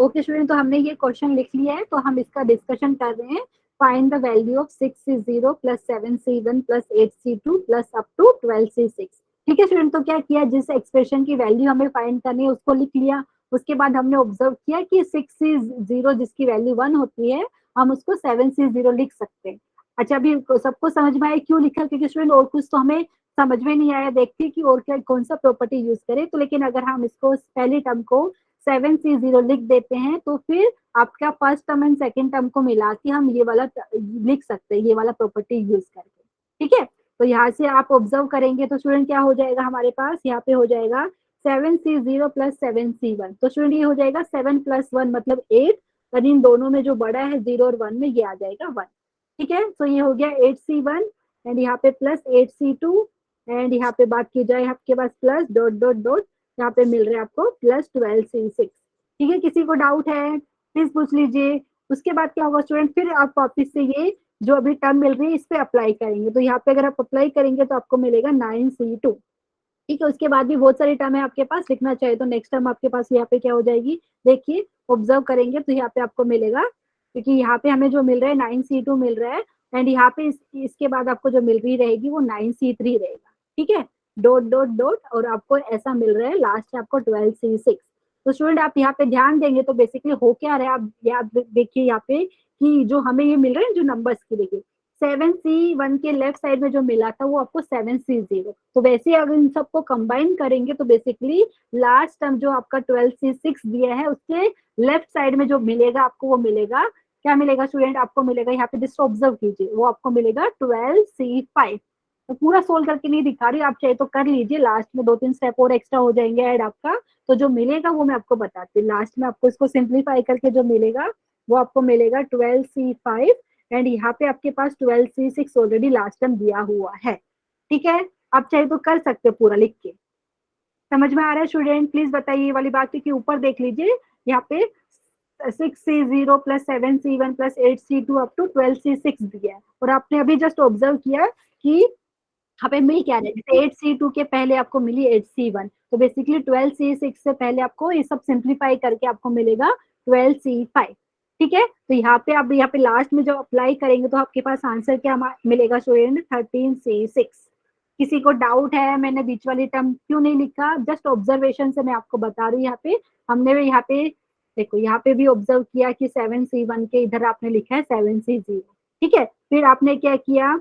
Okay student, तो हमने ये क्वेश्चन लिख लिया है, तो हम इसका डिस्कशन कर रहे हैं। Find the value of 6C0 plus 7C1 plus 8C2 plus up to 12C6। ठीक है स्टूडेंट, तो क्या किया, जिस एक्सप्रेशन की वैल्यू हमें फाइंड करनी है उसको लिख लिया। उसके बाद हमने ऑब्जर्व किया कि 6C0 जिसकी वैल्यू 1 होती है, हम उसको 7C0 लिख सकते हैं। अच्छा, अभी सबको समझ में आया क्यों लिखा, क्योंकि स्टूडेंट और कुछ तो हमें समझ में नहीं आया, देखते कि और क्या कौन सा प्रॉपर्टी यूज करें। तो लेकिन अगर हम इसको पहली टर्म को 7C0 लिख देते हैं, तो फिर आपका first term and second term को मिला के हम ये वाला लिख सकते हैं, ये वाला प्रॉपर्टी यूज करके। ठीक है, तो यहाँ से आप ऑब्जर्व करेंगे तो स्टूडेंट क्या हो जाएगा हमारे पास, यहाँ पे हो जाएगा 7C0 प्लस 7C1। तो स्टूडेंट ये हो जाएगा 7 प्लस 1 मतलब 8, और इन दोनों में जो बड़ा है 0 और 1 में, ये आ जाएगा 1। ठीक है, तो ये हो गया 8C1 एंड यहाँ पे प्लस 8C2 एंड यहाँ पे बात की जाए आपके पास प्लस डॉट डॉट डॉट, यहाँ पे मिल रहा है आपको प्लस 12C6। ठीक है, किसी को डाउट है प्लीज पूछ लीजिए। उसके बाद क्या होगा स्टूडेंट, फिर आप वापिस से ये जो अभी टर्म मिल रही है इस पे अप्लाई करेंगे। तो यहाँ पे अगर आप अप्लाई करेंगे तो आपको मिलेगा 9C2। ठीक है, उसके बाद भी बहुत सारी टर्म है आपके पास, लिखना चाहिए तो नेक्स्ट टर्म आपके पास यहाँ पे क्या हो जाएगी, देखिए ऑब्जर्व करेंगे तो यहाँ पे आपको मिलेगा, क्योंकि यहाँ पे हमें जो मिल रहा है 9C2 मिल रहा है, एंड यहाँ पे इसके बाद आपको जो मिल रही रहेगी वो 9C3 रहेगा। ठीक है, डॉट डॉट डॉट, और आपको ऐसा मिल रहा है लास्ट में आपको 12C6। तो स्टूडेंट आप यहाँ पे ध्यान देंगे तो बेसिकली हो क्या रहा है, आप याद देखिए यहाँ पे कि जो हमें ये मिल रहा है जो नंबर्स की, देखिए 7C1 के लेफ्ट साइड में जो मिला था वो आपको 7C0। तो वैसे ही अगर इन सबको कंबाइन करेंगे तो बेसिकली लास्ट टर्म जो आपका 12C6 दिया है उसके लेफ्ट साइड में जो मिलेगा आपको, वो मिलेगा, क्या मिलेगा स्टूडेंट, आपको मिलेगा यहाँ पे जस्ट ऑब्जर्व कीजिए, वो आपको मिलेगा 12C5। तो पूरा सोल्व करके नहीं दिखा रही, आप चाहे तो कर लीजिए, लास्ट में 2-3 स्टेप और एक्स्ट्रा हो जाएंगे ऐड आपका। तो जो मिलेगा वो मैं आपको बताती हूँ, लास्ट में आपको इसको सिंप्लीफाई करके जो मिलेगा वो आपको मिलेगा 12C5, एंड यहाँ पे आपके पास 12C6 ऑलरेडी लास्ट टाइम दिया हुआ है। ठीक है, आप चाहे तो कर सकते हो पूरा लिख के। समझ में आ रहा है स्टूडेंट, प्लीज बताइए ये वाली बात, क्योंकि ऊपर देख लीजिए यहाँ पे 6C0 plus 7C1 plus 8C2 up to 12C6 दिया है, और आपने अभी जस्ट ऑब्जर्व किया कि यहाँ पे मिल क्या रहा है, जैसे 8C2 के पहले आपको मिली 8C1, तो बेसिकली 12C6 से पहले आपको ये सब सिंप्लीफाई करके आपको मिलेगा 12C5। ठीक है, तो यहाँ पे आप यहाँ पे लास्ट में जब अप्लाई करेंगे तो आपके पास आंसर क्या मिलेगा स्टूडेंट, 13C6। किसी को डाउट है मैंने बीच वाली टर्म क्यों नहीं लिखा, जस्ट ऑब्जर्वेशन से मैं आपको बता रही हूँ। यहाँ पे हमने भी यहाँ पे देखो, यहाँ पे भी ऑब्जर्व किया कि 7C1 के इधर आपने लिखा है 7C0। ठीक है, फिर आपने क्या किया,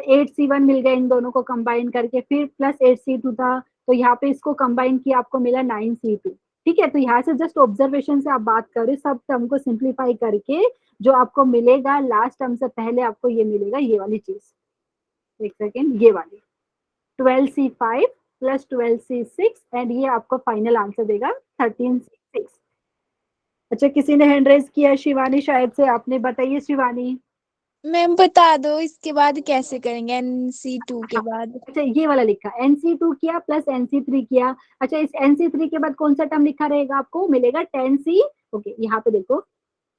8C1 मिल गया इन दोनों को कंबाइन करके, फिर प्लस 8C2 था, तो यहाँ पे इसको कंबाइन किया आपको मिला 9C2। ठीक है, तो यहाँ से जस्ट ऑब्जर्वेशन से आप बात करें, सब टर्म को सिंप्लीफाई करके जो आपको मिलेगा लास्ट टर्म से पहले आपको ये मिलेगा, ये वाली चीज, एक सेकेंड, ये वाली 12C5 प्लस 12C6, एंड ये आपको फाइनल आंसर देगा 13C6। अच्छा, किसी ने हैंड रेज किया, शिवानी शायद से, आपने बताइए शिवानी। मैम बता दो इसके बाद कैसे करेंगे, NC2 के हाँ, बाद। अच्छा ये वाला लिखा NC2 किया प्लस NC3 किया। अच्छा, इस NC3 के बाद कौन सा टर्म लिखा रहेगा, आपको मिलेगा 10C। ओके, यहाँ पे देखो,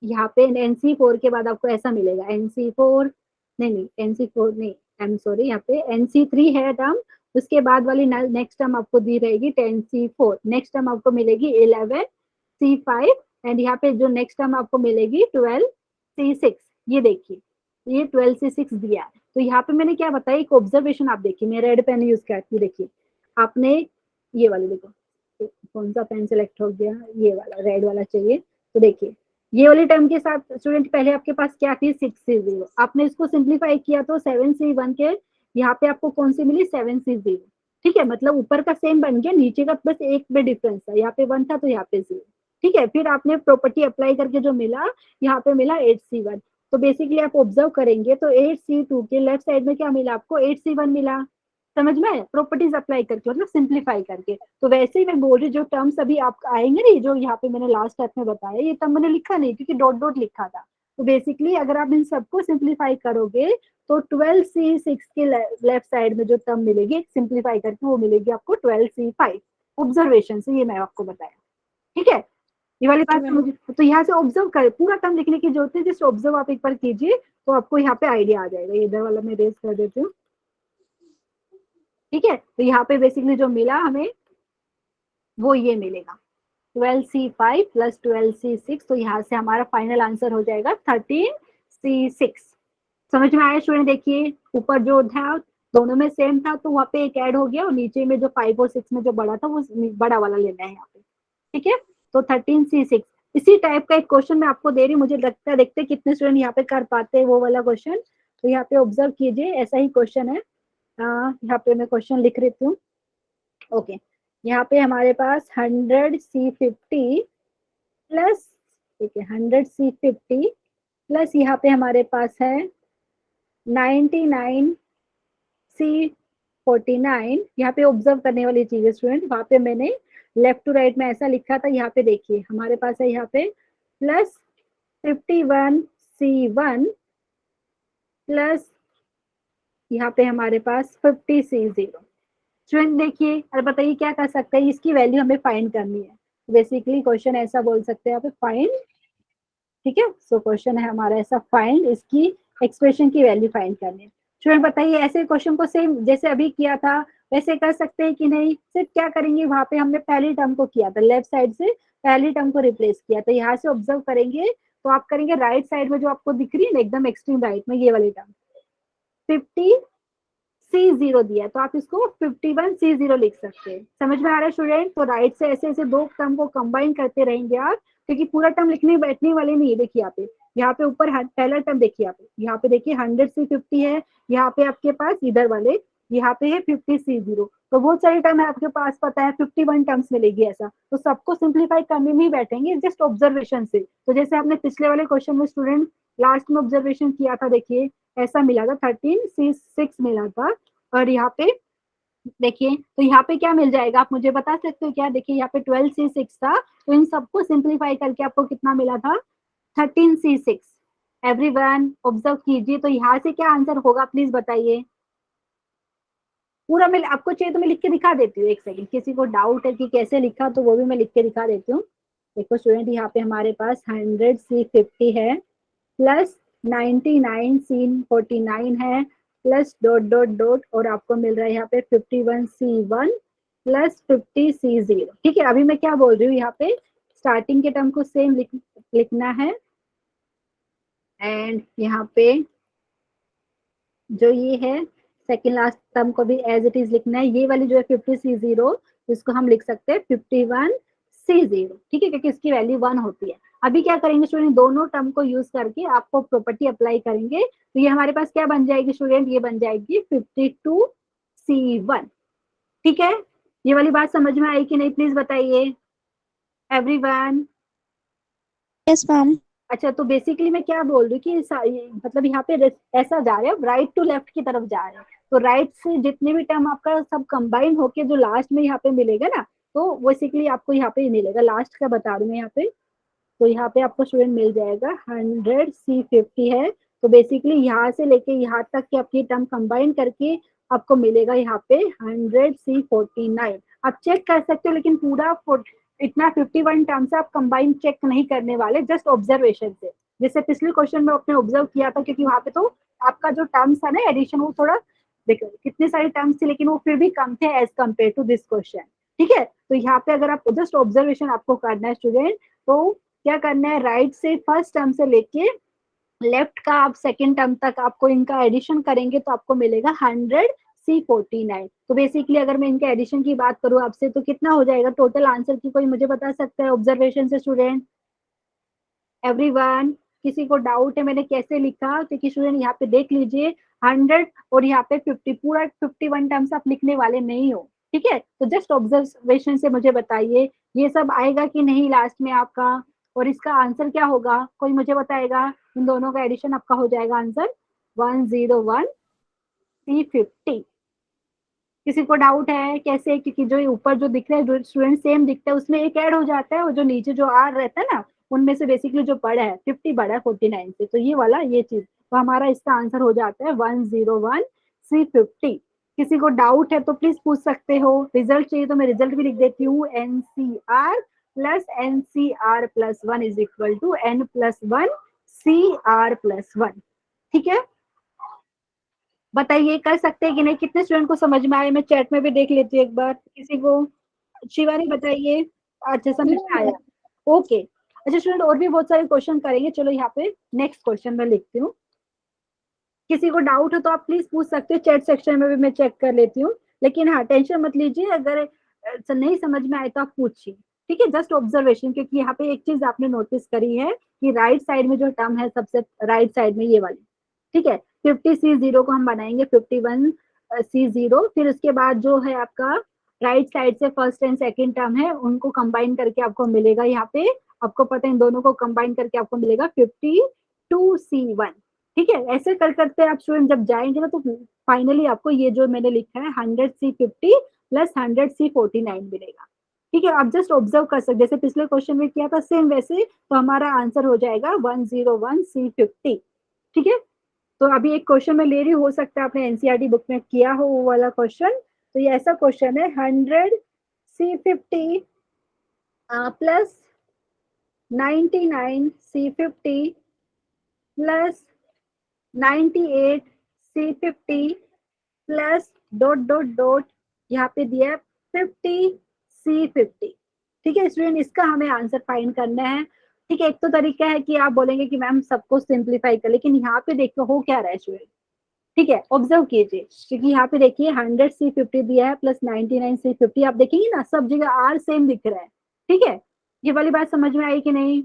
यहाँ पे NC4 के बाद आपको ऐसा मिलेगा NC4, नहीं नहीं NC4 नहीं, आई एम सॉरी, यहाँ पे NC3 है टर्म, उसके बाद वाली नेक्स्ट टर्म आपको दी रहेगी 10C4, नेक्स्ट टर्म आपको मिलेगी 11C5, एंड यहाँ पे जो नेक्स्ट टर्म आपको मिलेगी 12C6। ये देखिए, ये 12C6 दिया है। तो यहाँ पे मैंने क्या बताया, एक ऑब्जर्वेशन आप देखिए, मैं रेड पेन यूज करती हूँ, देखिए आपने ये वाली देखो, कौन सा पेन सेलेक्ट हो गया, ये वाला रेड वाला चाहिए। तो देखिए ये वाली टर्म के साथ स्टूडेंट पहले आपके पास क्या थी, 6C0, आपने इसको सिंप्लीफाई किया तो 7C1 के यहाँ पे आपको कौन सी मिली, 7C0। ठीक है, मतलब ऊपर का सेम बन गया, नीचे का बस एक में डिफरेंस था, यहाँ पे 1 था तो यहाँ पे 0। ठीक है, फिर आपने प्रॉपर्टी अप्लाई करके जो मिला, यहाँ पे मिला 8C1। तो बेसिकली आप ऑब्जर्व करेंगे तो 8C2 के लेफ्ट साइड में क्या मिला आपको, 8C1 मिला। समझ में, प्रॉपर्टीज अप्लाई करके मतलब सिंप्लीफाई करके। तो वैसे ही मैं बोल रही, जो टर्म्स अभी आप आएंगे नहीं, जो यहाँ पे मैंने लास्ट स्टेप में बताया, ये टर्म मैंने लिखा नहीं क्योंकि डॉट डॉट लिखा था। तो बेसिकली अगर आप इन सबको सिंप्लीफाई करोगे तो 12C6 के लेफ्ट साइड में जो टर्म मिलेगी सिंप्लीफाई करके, वो मिलेगी आपको 12C5। ऑब्जर्वेशन से ये मैं आपको बताया। ठीक है, ये वाली ओके बात मैम। समझ, तो यहाँ से ऑब्जर्व कर, पूरा टर्म लिखने की जरूरत है, जस्ट ऑब्जर्व आप एक बार कीजिए तो आपको यहाँ पे आइडिया आ जाएगा। इधर वाला मैं रेज कर देती हूँ। ठीक है, तो यहाँ पे बेसिकली जो मिला हमें वो ये मिलेगा, 12C5 प्लस 12C6, तो यहाँ से हमारा फाइनल आंसर हो जाएगा 13C6। समझ में आया स्टूडेंट? देखिए ऊपर जो था दोनों में सेम था तो वहाँ पे एक ऐड हो गया, और नीचे में जो 5 और 6 में जो बड़ा था वो बड़ा वाला लेना है यहाँ पे। ठीक है, तो 13C6 इसी टाइप का एक क्वेश्चन मैं आपको दे रही हूँ, मुझे लगता है देखते कितने स्टूडेंट यहाँ पे कर पाते हैं वो वाला क्वेश्चन। तो यहाँ पे ऑब्जर्व कीजिए, ऐसा ही क्वेश्चन है। यहाँ पे मैं क्वेश्चन लिख रही हूँ। ओके, यहाँ पे हमारे पास 100C50 प्लस, ठीक है 100C50 प्लस यहाँ पे हमारे पास है 99C49। यहाँ पे ऑब्जर्व करने वाली चीज है स्टूडेंट, वहां पे मैंने लेफ्ट टू राइट में ऐसा लिखा था, यहाँ पे देखिए हमारे पास है यहाँ पे प्लस 51C1 प्लस यहाँ पे हमारे पास 50C0। स्टूडेंट देखिए और बताइए क्या कर सकते हैं, इसकी वैल्यू हमें फाइंड करनी है। बेसिकली क्वेश्चन ऐसा बोल सकते हैं यहाँ पे फाइंड, ठीक है। सो क्वेश्चन है हमारा ऐसा, फाइंड इसकी एक्सप्रेशन की वैल्यू फाइंड करनी है। स्टूडेंट बताइए ऐसे क्वेश्चन को सेम जैसे अभी किया था वैसे कर सकते हैं कि नहीं? सिर्फ क्या करेंगे, वहां पे हमने पहली टर्म को किया था, लेफ्ट साइड से पहली टर्म को रिप्लेस किया, तो यहाँ से ऑब्जर्व करेंगे तो आप करेंगे राइट साइड में जो आपको दिख रही है ना एकदम एक्सट्रीम राइट में, ये वाली टर्म 50C0 दिया, तो आप इसको 51C0 लिख सकते हैं। समझ में आ रहा है स्टूडेंट? तो राइट से ऐसे ऐसे दो टर्म को कंबाइन करते रहेंगे आप, क्योंकि पूरा टर्म लिखने बैठने वाले नहीं है। देखिए यहाँ पे ऊपर पहला टर्म देखिए यहाँ पे देखिए 100C50 है, यहाँ पे आपके पास इधर वाले यहाँ पे है 50C0, तो बहुत सारे टर्म है आपके पास, पता है 51 टर्म्स मिलेगी ऐसा, तो सबको सिंप्लीफाई करने में ही बैठेंगे जस्ट ऑब्जर्वेशन से। तो जैसे आपने पिछले वाले क्वेश्चन में स्टूडेंट लास्ट में ऑब्जर्वेशन किया था, देखिए ऐसा मिला था 13C6 मिला था, और यहाँ पे देखिए तो यहाँ पे क्या मिल जाएगा आप मुझे बता सकते हो क्या? देखिए यहाँ पे 12C6 था, तो इन सबको सिंप्लीफाई करके आपको कितना मिला था? 13C6। एवरीवन ऑब्जर्व कीजिए, तो यहाँ से क्या आंसर होगा प्लीज बताइए। पूरा मैं आपको चाहिए तो मैं लिख के दिखा देती हूँ, एक सेकंड, किसी को डाउट है कि कैसे लिखा तो वो भी मैं लिख के दिखा देती हूँ। देखो स्टूडेंट यहाँ पे हमारे पास 100C50 है प्लस 99C49 है प्लस डॉट डॉट डॉट, और आपको मिल रहा है यहाँ पे 51C1 प्लस 50C0। ठीक है, अभी मैं क्या बोल रही हूँ, यहाँ पे स्टार्टिंग के टर्म को सेम लिखना है, एंड यहाँ पे जो ये है सेकेंड लास्ट टर्म को भी एज इट इज लिखना है। ये वाली जो है 50C0 इसको हम लिख सकते हैं 51C0, ठीक है, क्योंकि इसकी वैल्यू 1 होती है। अभी क्या करेंगे स्टूडेंट, दोनों टर्म को यूज करके आपको प्रॉपर्टी अप्लाई करेंगे, तो ये हमारे पास क्या बन जाएगी स्टूडेंट, ये बन जाएगी 52C1। ठीक है, ये वाली बात समझ में आई कि नहीं प्लीज बताइए एवरीवन। Yes ma'am. अच्छा, तो बेसिकली मैं क्या बोल रही हूँ कि मतलब यहाँ पे ऐसा जा रहे हैं राइट टू लेफ्ट की तरफ जा रहे हैं, तो राइट से जितने भी टर्म आपका सब कंबाइन होके जो लास्ट में यहाँ पे मिलेगा ना, तो बेसिकली आपको यहाँ पे मिलेगा, लास्ट का बता रही हूँ यहाँ पे। तो यहाँ पे आपको स्टूडेंट मिल जाएगा 100C50 है, तो बेसिकली यहाँ से लेके यहाँ तक की आपकी टर्म कंबाइन करके आपको मिलेगा यहाँ पे 100C49। आप चेक कर सकते हो, लेकिन पूरा इतना 51 टर्म्स आप कंबाइन चेक नहीं करने वाले, जस्ट ऑब्जर्वेशन से। जैसे पिछले क्वेश्चन में आपने ऑब्जर्व किया था, क्योंकि वहां पे तो आपका जो टर्म्स था ना एडिशन, वो थोड़ा देखो कितने सारे टर्म्स थे, लेकिन वो फिर भी कम थे as compared to this question. ठीक है, तो यहाँ पे अगर आप जस्ट ऑब्जर्वेशन आपको करना है स्टूडेंट, तो क्या करना है, राइट से फर्स्ट टर्म से लेके लेफ्ट का आप सेकेंड टर्म तक आपको इनका एडिशन करेंगे तो आपको मिलेगा 100C49। तो बेसिकली अगर मैं इनके एडिशन की बात करूं आपसे तो कितना हो जाएगा टोटल आंसर की, कोई मुझे बता सकता है ऑब्जर्वेशन से स्टूडेंट एवरीवन? किसी को डाउट है मैंने कैसे लिखा? क्योंकि स्टूडेंट यहाँ पे देख लीजिए 100 और यहाँ पे 50, पूरा 51 टर्म्स आप लिखने वाले नहीं हो। ठीक है, तो जस्ट ऑब्जर्वेशन से मुझे बताइए ये सब आएगा कि नहीं लास्ट में आपका, और इसका आंसर क्या होगा कोई मुझे बताएगा? इन दोनों का एडिशन आपका हो जाएगा आंसर 101C50। किसी को डाउट है कैसे? क्योंकि जो ऊपर जो दिख रहा है स्टूडेंट सेम दिखता है, उसमें एक ऐड हो जाता है, और जो नीचे जो आर रहता है ना उनमें से बेसिकली जो बड़ा है 50 बड़ा है 49 से, तो ये वाला ये चीज, तो हमारा इसका आंसर हो जाता है 101C50। किसी को डाउट है तो प्लीज पूछ सकते हो। रिजल्ट चाहिए तो मैं रिजल्ट भी लिख देती हूँ, NCR plus NCR plus 1 is equal to N plus 1 CR plus 1। ठीक है, बताइए कर सकते हैं कि नहीं, कितने स्टूडेंट को समझ में आए? मैं चैट में भी देख लेती हूँ एक बार, किसी को। शिवानी बताइए। अच्छा समझ में आया, ओके। अच्छा स्टूडेंट और भी बहुत सारे क्वेश्चन करेंगे, चलो यहाँ पे नेक्स्ट क्वेश्चन मैं लिखती हूँ। किसी को डाउट हो तो आप प्लीज पूछ सकते हो, चैट सेक्शन में भी मैं चेक कर लेती हूँ। लेकिन हाँ टेंशन मत लीजिए, अगर नहीं समझ में आए तो आप पूछिए, ठीक है। जस्ट ऑब्जर्वेशन, क्योंकि यहाँ पे एक चीज आपने नोटिस करी है कि राइट साइड में जो टर्म है सबसे राइट साइड में ये वाली, ठीक है। 50C0 को हम बनाएंगे 51C0, फिर उसके बाद जो है आपका राइट साइड से फर्स्ट एंड सेकेंड टर्म है उनको कंबाइन करके आपको मिलेगा यहाँ पे, आपको पता है इन दोनों को कंबाइन करके आपको मिलेगा 52C1, ठीक है। ऐसे कर करते आप स्टूडेंट जब जाएंगे ना तो फाइनली आपको ये जो मैंने लिखा है 100C50 प्लस 100C49 मिलेगा, ठीक है। आप जस्ट ऑब्जर्व कर सकते, जैसे पिछले क्वेश्चन में किया था सेम वैसे, तो हमारा आंसर हो जाएगा 101C50, ठीक है। तो अभी एक क्वेश्चन मैं ले रही हूँ, हो सकता है आपने एनसीईआरटी बुक में किया हो वो वाला क्वेश्चन। तो ये ऐसा क्वेश्चन है 100C50 plus 99C50 plus 98C50 plus dot dot dot, यहाँ पे दिया है 50C50, ठीक है स्टूडेंट। इसका हमें आंसर फाइंड करना है, ठीक है। एक तो तरीका है कि आप बोलेंगे कि मैम सबको सिंप्लीफाई कर, लेकिन यहाँ पे देखो हो क्या रहा है स्टूडेंट, ठीक है। ऑब्जर्व कीजिए, क्योंकि यहाँ पे देखिए 100C50 दिया है प्लस 99C50, आप देखेंगे ना सब जगह आर सेम दिख रहा है, ठीक है। ये वाली बात समझ में आई कि नहीं?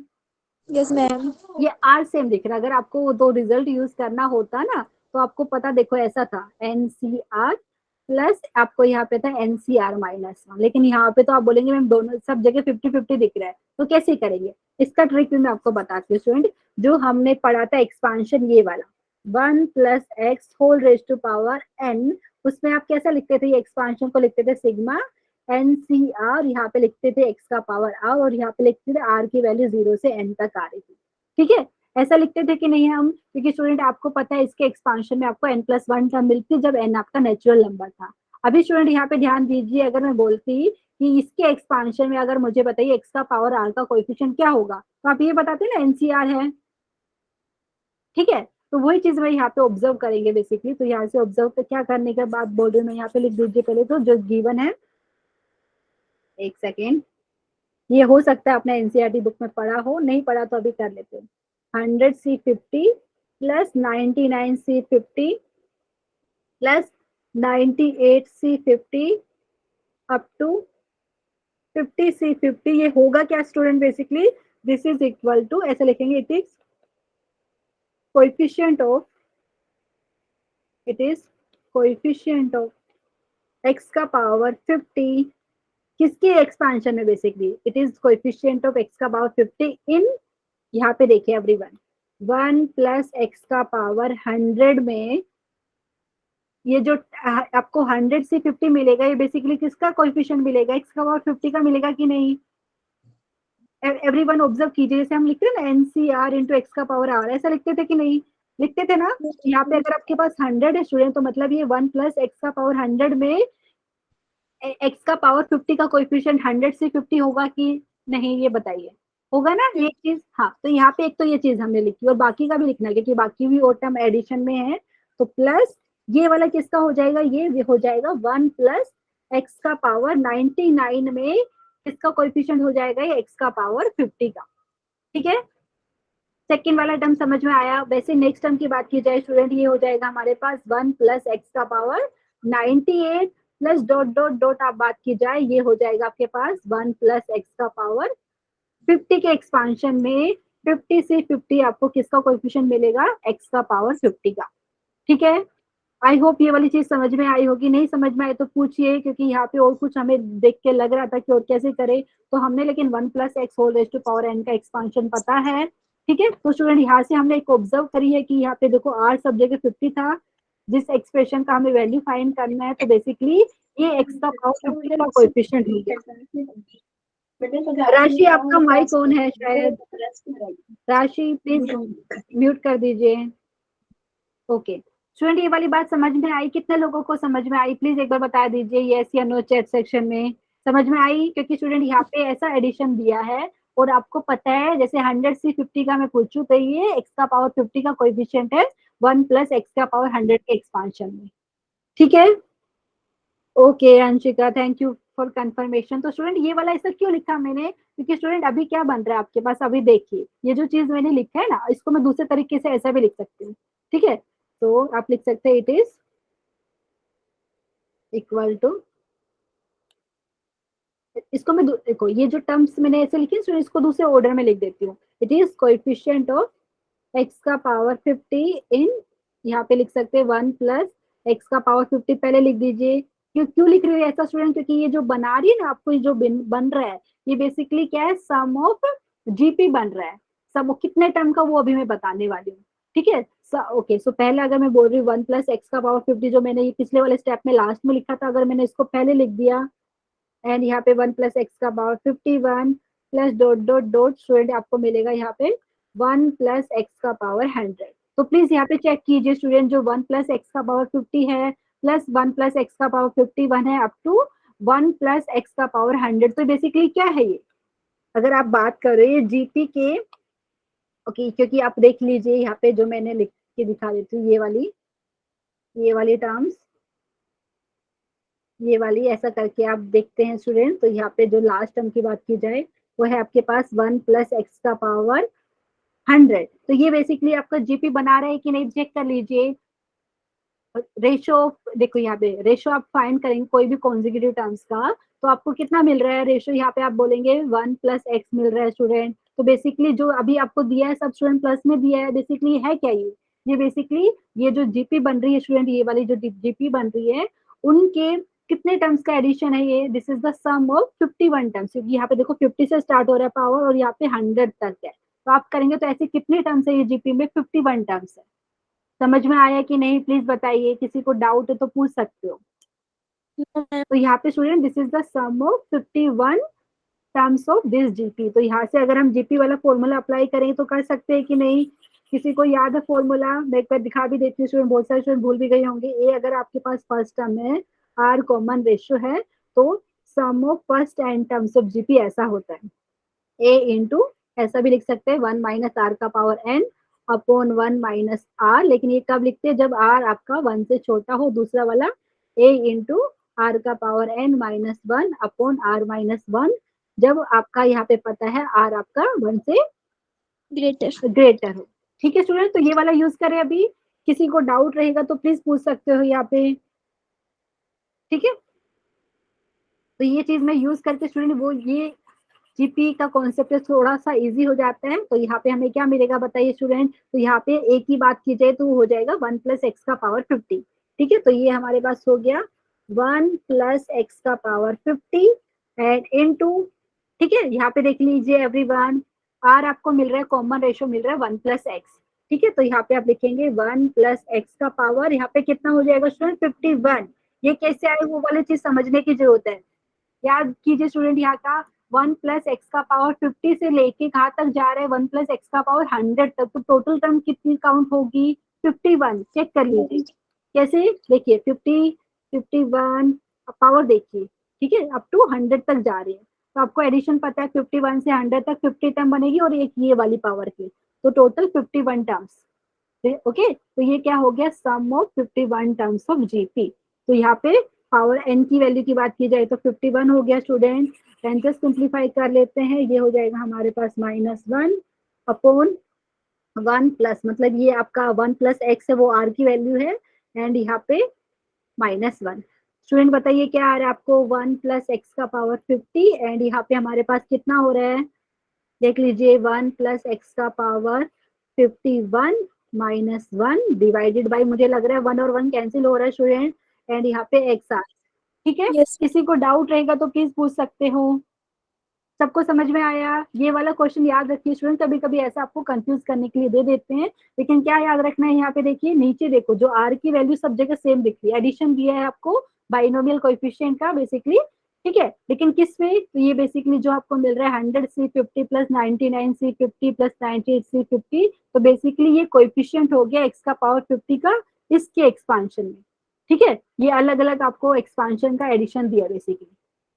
Yes ma'am. ये आर सेम दिख रहा है। अगर आपको वो दो रिजल्ट यूज करना होता ना तो आपको पता, देखो ऐसा था एनसीआर प्लस आपको यहाँ पे था एनसीआर -1, लेकिन यहाँ पे तो आप बोलेंगे मैम दोनों सब जगह 50-50 दिख रहा है, तो कैसे करेंगे? इसका ट्रिक भी मैं आपको बताती हूँ स्टूडेंट। जो हमने पढ़ा था एक्सपांशन ये वाला 1 plus x whole raise to power n, उसमें आप कैसा लिखते थे? एक्सपांशन को लिखते थे सिग्मा एनसीआर, यहाँ पे लिखते थे एक्स का पावर आर, और यहाँ पे लिखते थे आर की वैल्यू 0 से एन तक आ रही थी, ठीक है। ऐसा लिखते थे कि नहीं हम? क्योंकि स्टूडेंट आपको पता है इसके एक्सपांशन में आपको n+1 टर्म मिलती जब n आपका नेचुरल नंबर था। अभी स्टूडेंट यहाँ पे ध्यान दीजिए, अगर मैं बोलती कि इसके एक्सपांशन में अगर मुझे बताइए एक्स का पावर आर का कोएफिशिएंट क्या होगा, तो आप ये बताते ना एनसीआर है, ठीक है। तो वही चीज मैं यहाँ पे ऑब्जर्व करेंगे बेसिकली। तो यहाँ से ऑब्जर्व तो क्या करने के बाद बोल रही हूँ मैं, यहाँ पे लिख दीजिए पहले तो जो गिवन है, एक सेकेंड। ये हो सकता है आपने एनसीईआरटी बुक में पढ़ा हो, नहीं पढ़ा तो अभी कर लेते हैं। 100C50 plus 99C50 plus 98C50 up to 50C50, ये होगा क्या student? Basically this is equal to, ऐसे लिखेंगे, it is coefficient of, it is coefficient of x का पावर 50, किसके एक्सपांशन में? Basically it is coefficient of x का power 50 in, यहाँ पे देखिए एवरीवन, 1 प्लस एक्स का पावर 100 में ये जो आपको 100C50 मिलेगा, ये बेसिकली किसका कोएफिशिएंट मिलेगा? एक्स का पावर 50 का मिलेगा कि नहीं? एवरीवन ऑब्जर्व कीजिए, जैसे हम लिखते हैं ना एनसीआर इंटू एक्स का पावर आर, ऐसा लिखते थे कि नहीं? लिखते थे ना। यहाँ पे अगर आपके पास 100 है स्टूडेंट, तो मतलब ये 1 प्लस एक्स का पावर 100 में एक्स का पावर 50 का कोएफिशिएंट 100C50 होगा कि नहीं, ये बताइए। होगा ना ये चीज? हाँ, तो यहाँ पे एक तो ये चीज हमने लिखी और बाकी का भी लिखना है, क्योंकि बाकी भी और टर्म एडिशन में है। तो प्लस ये वाला किसका हो जाएगा? ये हो जाएगा 1 प्लस एक्स का पावर 99 में किसका कोएफिशिएंट हो जाएगा? ये एक्स का पावर 50 का, ठीक है। सेकेंड वाला टर्म समझ में आया? वैसे नेक्स्ट टर्म की बात की जाए स्टूडेंट, ये हो जाएगा हमारे पास 1 प्लस एक्स का power 98 plus dot dot dot, आप बात की जाए ये हो जाएगा आपके पास 1 प्लस एक्स का पावर 50 के एक्सपांशन में 50C50 आपको किसका कोएफिशिएंट मिलेगा? एक्स का पावर 50 का, ठीक है। आई होप ये वाली चीज समझ में आई होगी। नहीं समझ में आए तो पूछिए, क्योंकि यहाँ पे और कुछ हमें देख के लग रहा था कि और कैसे करे, तो हमने लेकिन 1 plus x whole raise to power n का एक्सपांशन पता है, ठीक है। तो स्टूडेंट यहाँ से हमने एक ऑब्जर्व करी है कि यहाँ पे देखो आर सब जगह 50 था, जिस एक्सप्रेशन का हमें वैल्यू फाइंड करना है, तो बेसिकली ये एक्स का पावर 50 का कोएफिशिएंट हो गया। राशि आपका माइक ऑन है शायद, राशि प्लीज म्यूट कर दीजिए। ओके स्टूडेंट, ये वाली बात समझ में आई? कितने लोगों को समझ में आई? प्लीज एक बार बता दीजिए यस या नो चैट सेक्शन में। समझ में आई? क्योंकि स्टूडेंट यहाँ पे ऐसा एडिशन दिया है और आपको पता है जैसे 100C50 का मैं पूछूं तो ये एक्स का पावर 50 का कोएफिशिएंट है 1 प्लस एक्स का पावर 100 के एक्सपांशन में, ठीक है। Okay Anshika, thank you for confirmation. तो स्टूडेंट ये वाला ऐसा क्यों लिखा मैंने, क्योंकि स्टूडेंट अभी क्या बन रहा है आपके पास, अभी देखिए ये जो चीज मैंने लिखा है ना, इसको मैं दूसरे तरीके से ऐसा भी लिख सकती हूँ, ठीक है। तो आप लिख सकते हैं इट इज इक्वल टू, इसको मैं देखो ये जो टर्म्स मैंने ऐसे लिखे स्टूडेंट, इसको दूसरे ऑर्डर में लिख देती हूँ। It is coefficient of x का पावर 50 इन, यहाँ पे लिख सकते हैं 1 प्लस एक्स का पावर 50 पहले लिख दीजिए। क्यों क्यों लिख रही है ऐसा स्टूडेंट, क्योंकि ये जो बना रही है ना आपको, ये जो बन रहा है ये बेसिकली क्या है, सम ऑफ जीपी बन रहा है। सम कितने टर्म का वो अभी मैं बताने वाली हूँ, ठीक है। ओके सो पहले अगर मैं बोल रही हूँ 1 प्लस एक्स का पावर 50, जो मैंने ये पिछले वाले स्टेप में लास्ट में लिखा था, अगर मैंने इसको पहले लिख दिया, एंड यहाँ पे 1 प्लस एक्स का power 51 plus dot dot dot, student आपको मिलेगा यहाँ पे 1 प्लस एक्स का पावर 100। तो प्लीज यहाँ पे चेक कीजिए स्टूडेंट, जो 1 प्लस एक्स का पावर 50 है प्लस 1 प्लस एक्स का पावर 51 है अप टू 1 प्लस एक्स का पावर 100। तो बेसिकली क्या है ये, अगर आप बात कर रहे हैं जीपी के, ओके क्योंकि आप देख लीजिए यहाँ पे जो मैंने लिख के दिखा देती हूँ, ये वाली टर्म्स, ये वाली ऐसा करके आप देखते हैं स्टूडेंट। तो यहाँ पे जो लास्ट टर्म की बात की जाए वो है आपके पास 1 प्लस एक्स का पावर 100। तो ये बेसिकली आपका जीपी बना रहा है कि नहीं, चेक कर लीजिए। रेशो देखो यहाँ पे रेशो आप फाइंड करेंगे कोई भी कॉन्जिक्यूटिव टर्म्स का, तो आपको कितना मिल रहा है रेशो, यहाँ पे आप बोलेंगे 1 प्लस एक्स मिल रहा है स्टूडेंट। तो बेसिकली जो अभी आपको दिया है सब स्टूडेंट प्लस में दिया है, बेसिकली है क्या ये बेसिकली ये जो जीपी बन रही है स्टूडेंट, ये वाली जो जीपी बन रही है उनके कितने टर्म्स का एडिशन है ये, this is the sum of 51 terms, क्योंकि यहाँ पे देखो 50 से स्टार्ट हो रहा है पावर और यहाँ पे 100 तक है। तो आप करेंगे तो ऐसे कितने टर्म्स है ये जीपी में, 51 टर्म्स है। समझ में आया कि नहीं, प्लीज बताइए, किसी को डाउट है तो पूछ सकते हो। तो यहाँ पे student this is the sum of 51 terms of this GP. तो यहाँ से अगर हम जीपी वाला फॉर्मूला अप्लाई करें तो कर सकते हैं कि नहीं, किसी को याद है फॉर्मूला, मैं एक बार दिखा भी देती हूँ स्टूडेंट, बहुत सारे स्टूडेंट भूल भी गए होंगे। ए अगर आपके पास फर्स्ट टर्म है, आर कॉमन रेशियो है, तो sum of first and terms of GP ऐसा होता है, ए इंटू ऐसा भी लिख सकते हैं 1 माइनस आर का power n upon 1 minus R, लेकिन ये कब लिखते हैं, जब आर आपका 1 से छोटा हो। दूसरा वाला ए इंटू आर का power n minus 1 upon R minus 1, जब आपका यहाँ पे पता है आर आपका 1 से ग्रेटर हो। ठीक है स्टूडेंट, तो ये वाला यूज करें अभी, किसी को डाउट रहेगा तो प्लीज पूछ सकते हो यहाँ पे, ठीक है। तो ये चीज मैं यूज करके स्टूडेंट वो ये जीपी का कॉन्सेप्ट थोड़ा सा इजी हो जाता है। तो यहाँ पे हमें क्या मिलेगा बताइए स्टूडेंट, तो यहाँ पे ए की बात की जाए तो हो जाएगा 1 प्लस एक्स का पावर 50, ठीक है। तो ये हमारे पास हो गया 1 प्लस एक्स का पावर 50 एंड इनटू, ठीक है। यहाँ पे देख लीजिए एवरीवन, आर आपको मिल रहा है, कॉमन रेशियो मिल रहा है 1 प्लस एक्स, ठीक है। तो यहाँ पे आप लिखेंगे 1 प्लस एक्स का पावर, यहाँ पे कितना हो जाएगा स्टूडेंट 51। ये कैसे आए वो वाली चीज समझने की जरूरत है। याद कीजिए स्टूडेंट, यहाँ का 1 प्लस एक्स का पावर 50 से लेके कहाँ तक जा रहा है, 1 प्लस एक्स का पावर 100 तक, तो टोटल टर्म कितनी काउंट होगी 51। चेक कर लीजिए कैसे, देखिए 50 51 पावर देखिए, ठीक है, अप टू 100 तक जा रही है। तो आपको एडिशन पता है 51 से 100 तक 50 टर्म बनेगी और एक ये वाली पावर की, तो टोटल 51 टर्म्स। ओके, तो ये क्या हो गया, सम ऑफ 51 टर्म्स ऑफ जीपी। तो यहाँ पे पावर एन की वैल्यू की बात की जाए तो 51 हो गया स्टूडेंट, एन से सिंप्लीफाई कर लेते हैं, ये हो जाएगा हमारे पास -1 अपॉन 1 प्लस, मतलब ये आपका 1 प्लस एक्स है वो आर की वैल्यू है, एंड यहाँ पे -1। स्टूडेंट बताइए क्या आ रहा है आपको, 1 प्लस एक्स का पावर 50 एंड यहाँ पे हमारे पास कितना हो रहा है, देख लीजिए 1 प्लस एक्स का पावर 51 -1 डिवाइडेड बाई, मुझे लग रहा है 1 और 1 कैंसिल हो रहा है स्टूडेंट, एंड यहाँ पे एक्स आ, ठीक है। Yes. किसी को डाउट रहेगा तो प्लीज पूछ सकते हो। सबको समझ में आया, ये वाला क्वेश्चन याद रखिए स्टूडेंट, कभी कभी ऐसा आपको कंफ्यूज करने के लिए दे देते हैं, लेकिन क्या याद रखना है, यहाँ पे देखिए नीचे देखो, जो आर की वैल्यू सब जगह सेम दिख रही है, एडिशन दिया है आपको बाइनोमियल कोएफिशिएंट का बेसिकली, ठीक है। लेकिन किस में, तो ये बेसिकली जो आपको मिल रहा है 100 सी 50 प्लस 99 सी 50 प्लस 98 सी 50, तो बेसिकली ये कोएफिशिएंट हो गया एक्स का पावर 50 का इसके एक्सपांशन में, ठीक है। ये अलग अलग आपको एक्सपांशन का एडिशन दिया बेसिकली,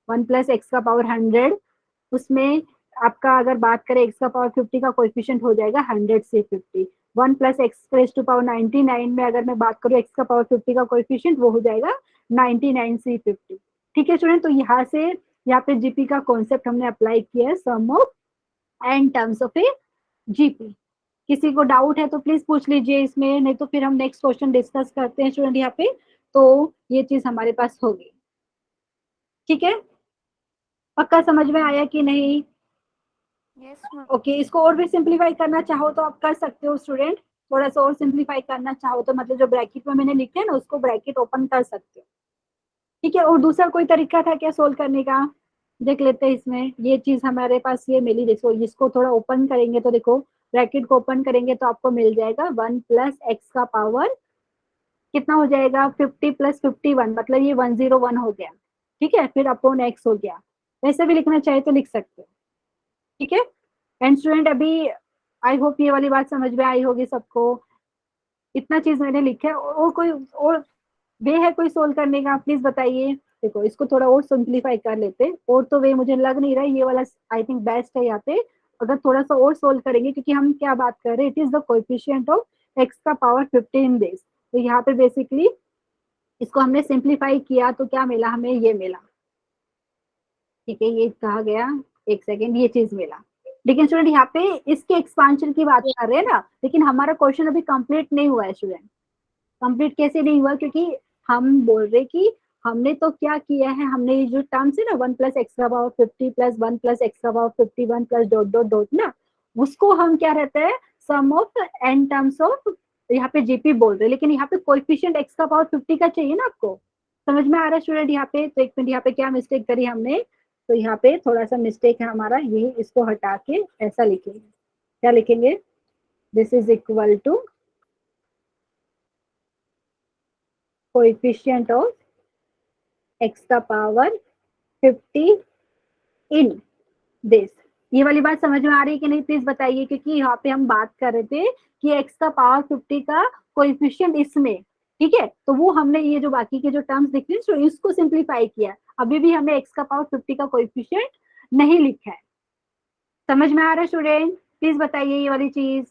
1 प्लस एक्स का पावर 100, उसमें आपका अगर बात करें एक्स का पावर 50 का कोएफिशिएंट हो जाएगा 100 से 50। 1 plus x raise to power 99 में अगर मैं बात करूँ एक्स का पावर 50 का कोएफिशिएंट वो हो जाएगा 99 से 50, ठीक है स्टूडेंट, तो यहाँ पे जीपी का कॉन्सेप्ट हमने अप्लाई किया है, sum of n terms of a GP. किसी को डाउट है तो प्लीज पूछ लीजिए इसमें, नहीं तो फिर हम नेक्स्ट क्वेश्चन डिस्कस करते हैं स्टूडेंट यहाँ पे। तो ये चीज हमारे पास होगी, ठीक है, पक्का समझ में आया कि नहीं? Yes ma'am. ओके, इसको और भी सिंप्लीफाई करना चाहो तो आप कर सकते हो स्टूडेंट, थोड़ा सा और सिंप्लीफाई करना चाहो तो, मतलब जो ब्रैकेट में मैंने लिखे है ना उसको ब्रैकेट ओपन कर सकते हो, ठीक है। और दूसरा कोई तरीका था क्या सोल्व करने का, देख लेते हैं इसमें। ये चीज हमारे पास ये मिली, देखो इसको थोड़ा ओपन करेंगे तो देखो, ब्रैकेट को ओपन करेंगे तो आपको मिल जाएगा 1 प्लस एक्स का पावर कितना हो जाएगा, 50 प्लस 51, मतलब ये 101 हो गया, ठीक है, फिर अपॉन एक्स हो गया। वैसे भी लिखना चाहे तो लिख सकते हो, ठीक है। एंड स्टूडेंट अभी आई होप ये वाली बात समझ में आई होगी सबको, इतना चीज मैंने लिखा है। और कोई और वे है कोई सोल्व करने का, प्लीज बताइए। देखो इसको थोड़ा और सिंप्लीफाई कर लेते, और तो वे मुझे लग नहीं रहा, ये वाला आई थिंक बेस्ट है यहाँ पे। अगर थोड़ा सा और सोल्व करेंगे, क्योंकि हम क्या बात कर रहे हैं, it is the coefficient of x का पावर 15 बेस। तो यहाँ पे बेसिकली इसको हमने सिंप्लीफाई किया तो क्या मिला हमें, ये मिला, ठीक है, ये कहा गया, एक सेकेंड, ये चीज मिला। लेकिन स्टूडेंट यहाँ पे इसके एक्सपांशन की बात कर रहे हैं ना, लेकिन हमारा क्वेश्चन अभी कंप्लीट नहीं हुआ है स्टूडेंट। कंप्लीट कैसे नहीं हुआ, क्योंकि हम बोल रहे कि हमने तो क्या किया है, हमने ये जो टर्म्स है ना 1 प्लस एक्स का पावर 50 प्लस 1 प्लस एक्स का power 51 plus dot dot dot ना, उसको हम क्या रहता है, sum of n terms of, यहाँ पे जीपी बोल रहे हैं, लेकिन यहाँ पे कोएफिशिएंट एक्स का पावर 50 का चाहिए ना आपको। समझ में आ रहा है स्टूडेंट यहाँ पे? तो एक मिनट, यहाँ पे क्या मिस्टेक करी हमने, तो यहाँ पे थोड़ा सा मिस्टेक है हमारा, ये इसको हटा के ऐसा लिखेंगे, क्या लिखेंगे, this is equal to coefficient of x का पावर 50 इन दिस। ये वाली बात समझ में आ रही है कि नहीं, प्लीज बताइए, क्योंकि यहाँ पे हम बात कर रहे थे कि एक्स का पावर 50 का कोएफिशिएंट इसमें, ठीक है, तो वो हमने ये जो बाकी के जो टर्म्स दिख रहे हैं इसको सिंप्लीफाई किया। अभी भी हमें एक्स का पावर 50 का कोएफिशिएंट नहीं लिखा है। समझ में आ रहा है स्टूडेंट? प्लीज बताइए ये वाली चीज।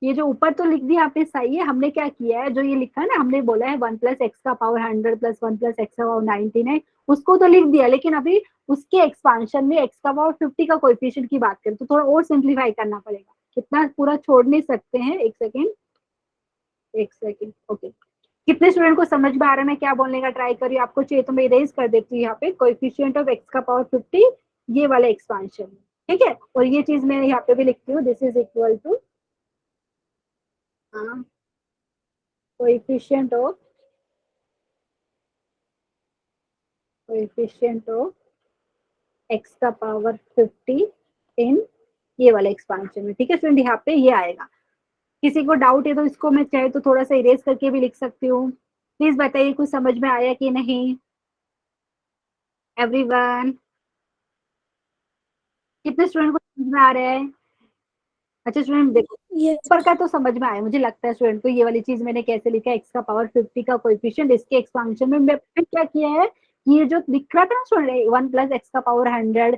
ये जो ऊपर तो लिख दिया आपने सही है, हमने क्या किया है, जो ये लिखा है ना, हमने बोला है 1 प्लस एक्स का पावर 100 प्लस 1 प्लस एक्स का पावर 99, उसको तो लिख दिया, लेकिन अभी उसके एक्सपांशन में एक्स का पावर 50 का कोएफिशिएंट की बात करें तो थोड़ा और सिंप्लीफाई करना पड़ेगा। कितना पूरा छोड़ नहीं सकते हैं, एक सेकेंड, एक सेकेंड, ओके। कितने स्टूडेंट को समझ में आ रहा है मैं क्या बोलने का ट्राई कर रही हूँ? आपको चाहिए तो मैं इरेज कर देती हूँ यहाँ पे, कोएफिशिएंट ऑफ एक्स का पावर 50 ये वाला एक्सपांशन, ठीक है। और ये चीज मैं यहाँ पे भी लिखती हूँ, this is equal to coefficient of x का पावर 50 इन ये वाले एक्सपांशन में, ठीक है स्टूडेंट, यहाँ पे ये आएगा। किसी को डाउट है तो इसको मैं चाहे तो थोड़ा सा इरेज करके भी लिख सकती हूँ। प्लीज बताइए कुछ समझ में आया कि नहीं एवरीवन? कितने स्टूडेंट को समझ में आ रहा है? अच्छा स्टूडेंट देखो, यस। ऊपर का तो समझ में आया मुझे लगता है स्टूडेंट को, ये वाली चीज मैंने कैसे लिखा है, एक्स का पावर 50 का कोएफिशिएंट इसके एक्सपांशन में मैं क्या किया है, ये जो दिख रहा था ना स्टूडेंट 1 प्लस एक्स का पावर 100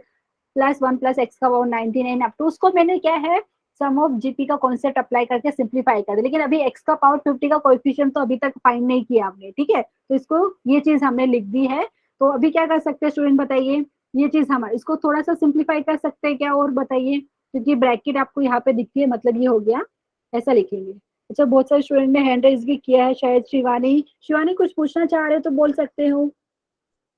प्लस 1 प्लस एक्स का पावर 99 अप टू, उसको मैंने क्या है, सम ऑफ जीपी का कॉन्सेप्ट अप्लाई करके सिंप्लीफाई कर दिया। लेकिन अभी एक्स का पावर 50 का कोएफिशिएंट तो अभी तक फाइंड नहीं किया आपने, ठीक है, तो इसको ये चीज हमने लिख दी है। तो अभी क्या कर सकते हैं स्टूडेंट बताइए, ये चीज हम इसको थोड़ा सा सिंप्लीफाई कर सकते हैं क्या, और बताइए, क्योंकि ब्रैकेट आपको यहाँ पे दिखती है, मतलब ये हो गया, ऐसा लिखेंगे। अच्छा बहुत सारे स्टूडेंट ने हैंड रेज भी किया है, शायद शिवानी, शिवानी कुछ पूछना चाह रहे हो तो बोल सकते हो।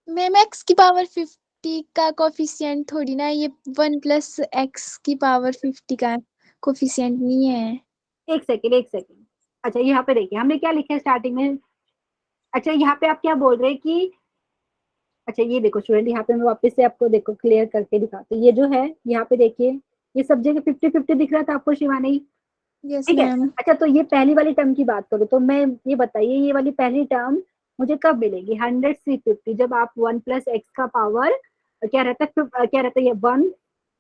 मैम एक्स की पावर 50 का कोफिशिएंट थोड़ी ना, ये 1 प्लस एक्स की पावर 50 का कोफिशिएंट नहीं है। एक सेकेंड, एक सेकेंड, अच्छा यहाँ पे देखिए हमने क्या लिखा है स्टार्टिंग में। अच्छा यहाँ पे आप क्या बोल रहे हैं कि, अच्छा ये देखो स्टूडेंट, यहाँ पे मैं वापस से आपको देखो क्लियर करके दिखाती हूँ। ये जो है यहाँ पे देखिए, ये सब जगह 50-50 दिख रहा था आपको शिवानी, यस ठीक है। मैम। अच्छा तो ये पहली वाली टर्म की बात करो तो मैं, ये बताइए ये वाली पहली टर्म मुझे कब मिलेगी, 100 से 50, जब आप 1 प्लस एक्स का पावर क्या रहता है, क्या रहता है, ये 1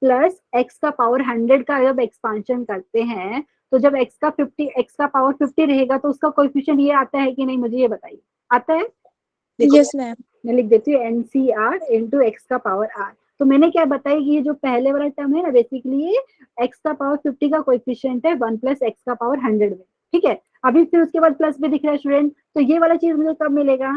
प्लस एक्स का पावर 100 का जब एक्सपांशन करते हैं, तो जब एक्स का पावर 50 रहेगा तो उसका कोएफिशिएंट ये आता है कि नहीं, मुझे ये बताइए, आता है? देखो यस मैम। मैं लिख देती हूँ एनसीआर इंटू एक्स का पावर आर। तो मैंने क्या बताया कि ये जो पहले वाला टर्म है ना, बेसिकली ये एक्स का पावर 50 का कोएफिशिएंट है 1 प्लस एक्स का पावर 100 में, ठीक है। अभी फिर उसके बाद प्लस भी दिख रहा है स्टूडेंट, तो ये वाला चीज मुझे कब मिलेगा,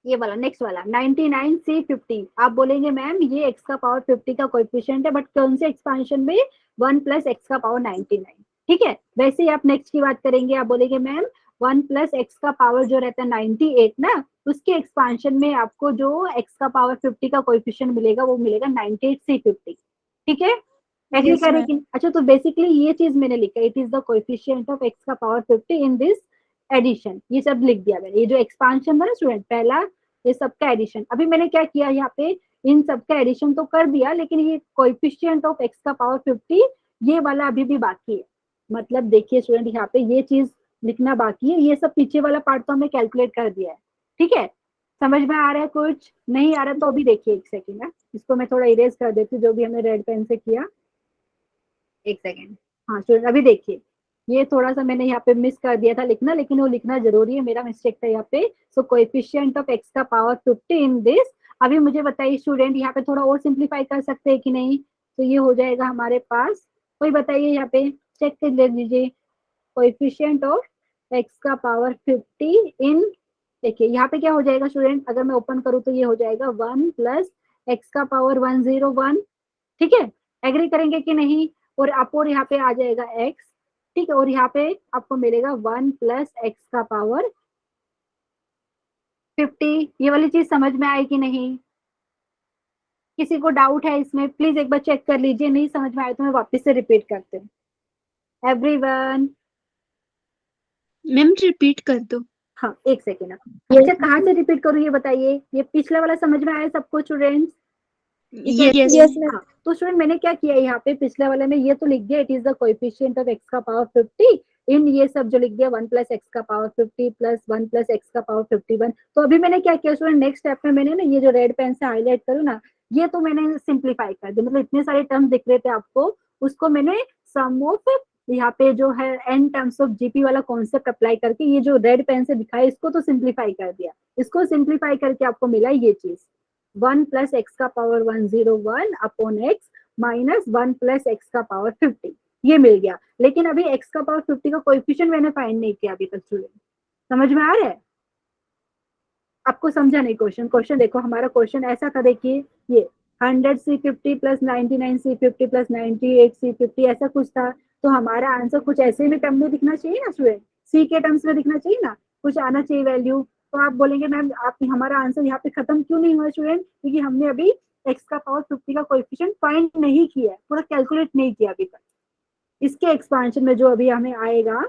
ये वाला नेक्स्ट वाला 99C50, आप बोलेंगे मैम ये x का पावर 50 का कोएफिशिएंट है, बट कौन से एक्सपांशन में 1 प्लस x का पावर 99। ठीक है, वैसे ही आप नेक्स्ट की बात करेंगे, आप बोलेंगे मैम 1 प्लस x का पावर जो रहता है 98 ना, उसके एक्सपांशन में आपको जो x का पावर 50 का कोएफिशिएंट मिलेगा वो मिलेगा 98C50। ठीक है, एग्री यस मैम। करें? अच्छा, तो बेसिकली ये चीज मैंने लिखा, it is the coefficient of x का पावर 50 इन दिस एडिशन, ये सब लिख दिया मैंने। ये जो एक्सपांशन था ना स्टूडेंट, पहला ये सबका एडिशन। अभी मैंने क्या किया यहाँ पे, इन सबका एडिशन तो कर दिया, लेकिन ये कोएफिशिएंट ऑफ x का पावर 50 ये वाला अभी भी बाकी है। मतलब देखिए स्टूडेंट, यहाँ पे ये चीज लिखना बाकी है, ये सब पीछे वाला पार्ट तो हमने कैलकुलेट कर दिया है। ठीक है, समझ में आ रहा है? कुछ नहीं आ रहा तो अभी देखिए एक सेकेंड है, इसको मैं थोड़ा इरेज कर देती हूँ जो भी हमने रेड पेन से किया। एक सेकेंड। हाँ स्टूडेंट अभी देखिए, ये थोड़ा सा मैंने यहाँ पे मिस कर दिया था लिखना, लेकिन वो लिखना जरूरी है, मेरा मिस्टेक था यहाँ पे। सो कोएफिशिएंट ऑफ x का पावर 50 इन दिस। अभी मुझे बताइए स्टूडेंट, यहाँ पे थोड़ा और सिंप्लीफाई कर सकते हैं कि नहीं? तो ये हो जाएगा हमारे पास, कोई बताइए यहाँ पे, चेक कर ले लीजिए। कोएफिशिएंट ऑफ x का पावर 50 इन, देखिए यहाँ पे क्या हो जाएगा स्टूडेंट, अगर मैं ओपन करूँ तो ये हो जाएगा 1 प्लस x का पावर 101। ठीक है, एग्री करेंगे कि नहीं? और आप और यहाँ पे आ जाएगा x। ठीक है, और यहाँ पे आपको मिलेगा 1 प्लस एक्स का पावर 50। ये वाली चीज समझ में आई कि नहीं? किसी को डाउट है इसमें? प्लीज एक बार चेक कर लीजिए, नहीं समझ में आए तो मैं वापस से रिपीट करते हूँ। एवरीवन, मैम रिपीट कर दो। हाँ एक सेकेंड। अच्छा कहाँ से रिपीट करूँ ये बताइए, ये पिछला वाला समझ में आया सबको स्टूडेंट्स? यस। Yes ma'am. हाँ, तो स्टूडेंट मैंने क्या किया यहाँ पे, पिछले वाले में ये तो लिख दिया, it is the coefficient of x का पावर 50 इन, ये सब जो लिख दिया 1 प्लस एक्स का पावर 50 प्लस 1 प्लस एक्स का पावर 51। तो अभी मैंने क्या किया स्टूडेंट, नेक्स्ट स्टेप में मैंने ना ये जो रेड पेन से हाईलाइट करूँ ना, ये तो मैंने सिंप्लीफाई कर दिया, मतलब इतने सारे टर्म्स दिख रहे थे आपको, उसको मैंने सम ऑफ यहाँ पे जो है एन टर्म्स ऑफ जीपी वाला कॉन्सेप्ट अप्लाई करके, ये जो रेड पेन से दिखाया इसको तो सिंप्लीफाई कर दिया। इसको सिंप्लीफाई करके आपको मिला ये चीज, 1 प्लस एक्स का power 101 upon x minus 1 plus x का पावर 50, ये मिल गया। लेकिन अभी एक्स का पावर 50 का कोएफिशिएंट मैंने फाइंड नहीं किया अभी तक स्टूडेंट, समझ में आ रहा है? आपको समझा नहीं क्वेश्चन? क्वेश्चन देखो, हमारा क्वेश्चन ऐसा था, देखिए ये 100C50 plus 99C50 plus 98C50 ऐसा कुछ था। तो हमारा आंसर कुछ ऐसे में टर्म में दिखना चाहिए ना स्टूडेंट, सी के टर्म्स में दिखना चाहिए ना, कुछ आना चाहिए वैल्यू। तो आप बोलेंगे मैम आप हमारा आंसर यहाँ पे खत्म क्यों नहीं हुआ स्टूडेंट? क्योंकि हमने अभी एक्स का पावर 50 का कोएफिशिएंट फाइंड नहीं किया है, पूरा कैलकुलेट नहीं किया अभी तक। इसके एक्सपांशन में जो अभी हमें आएगा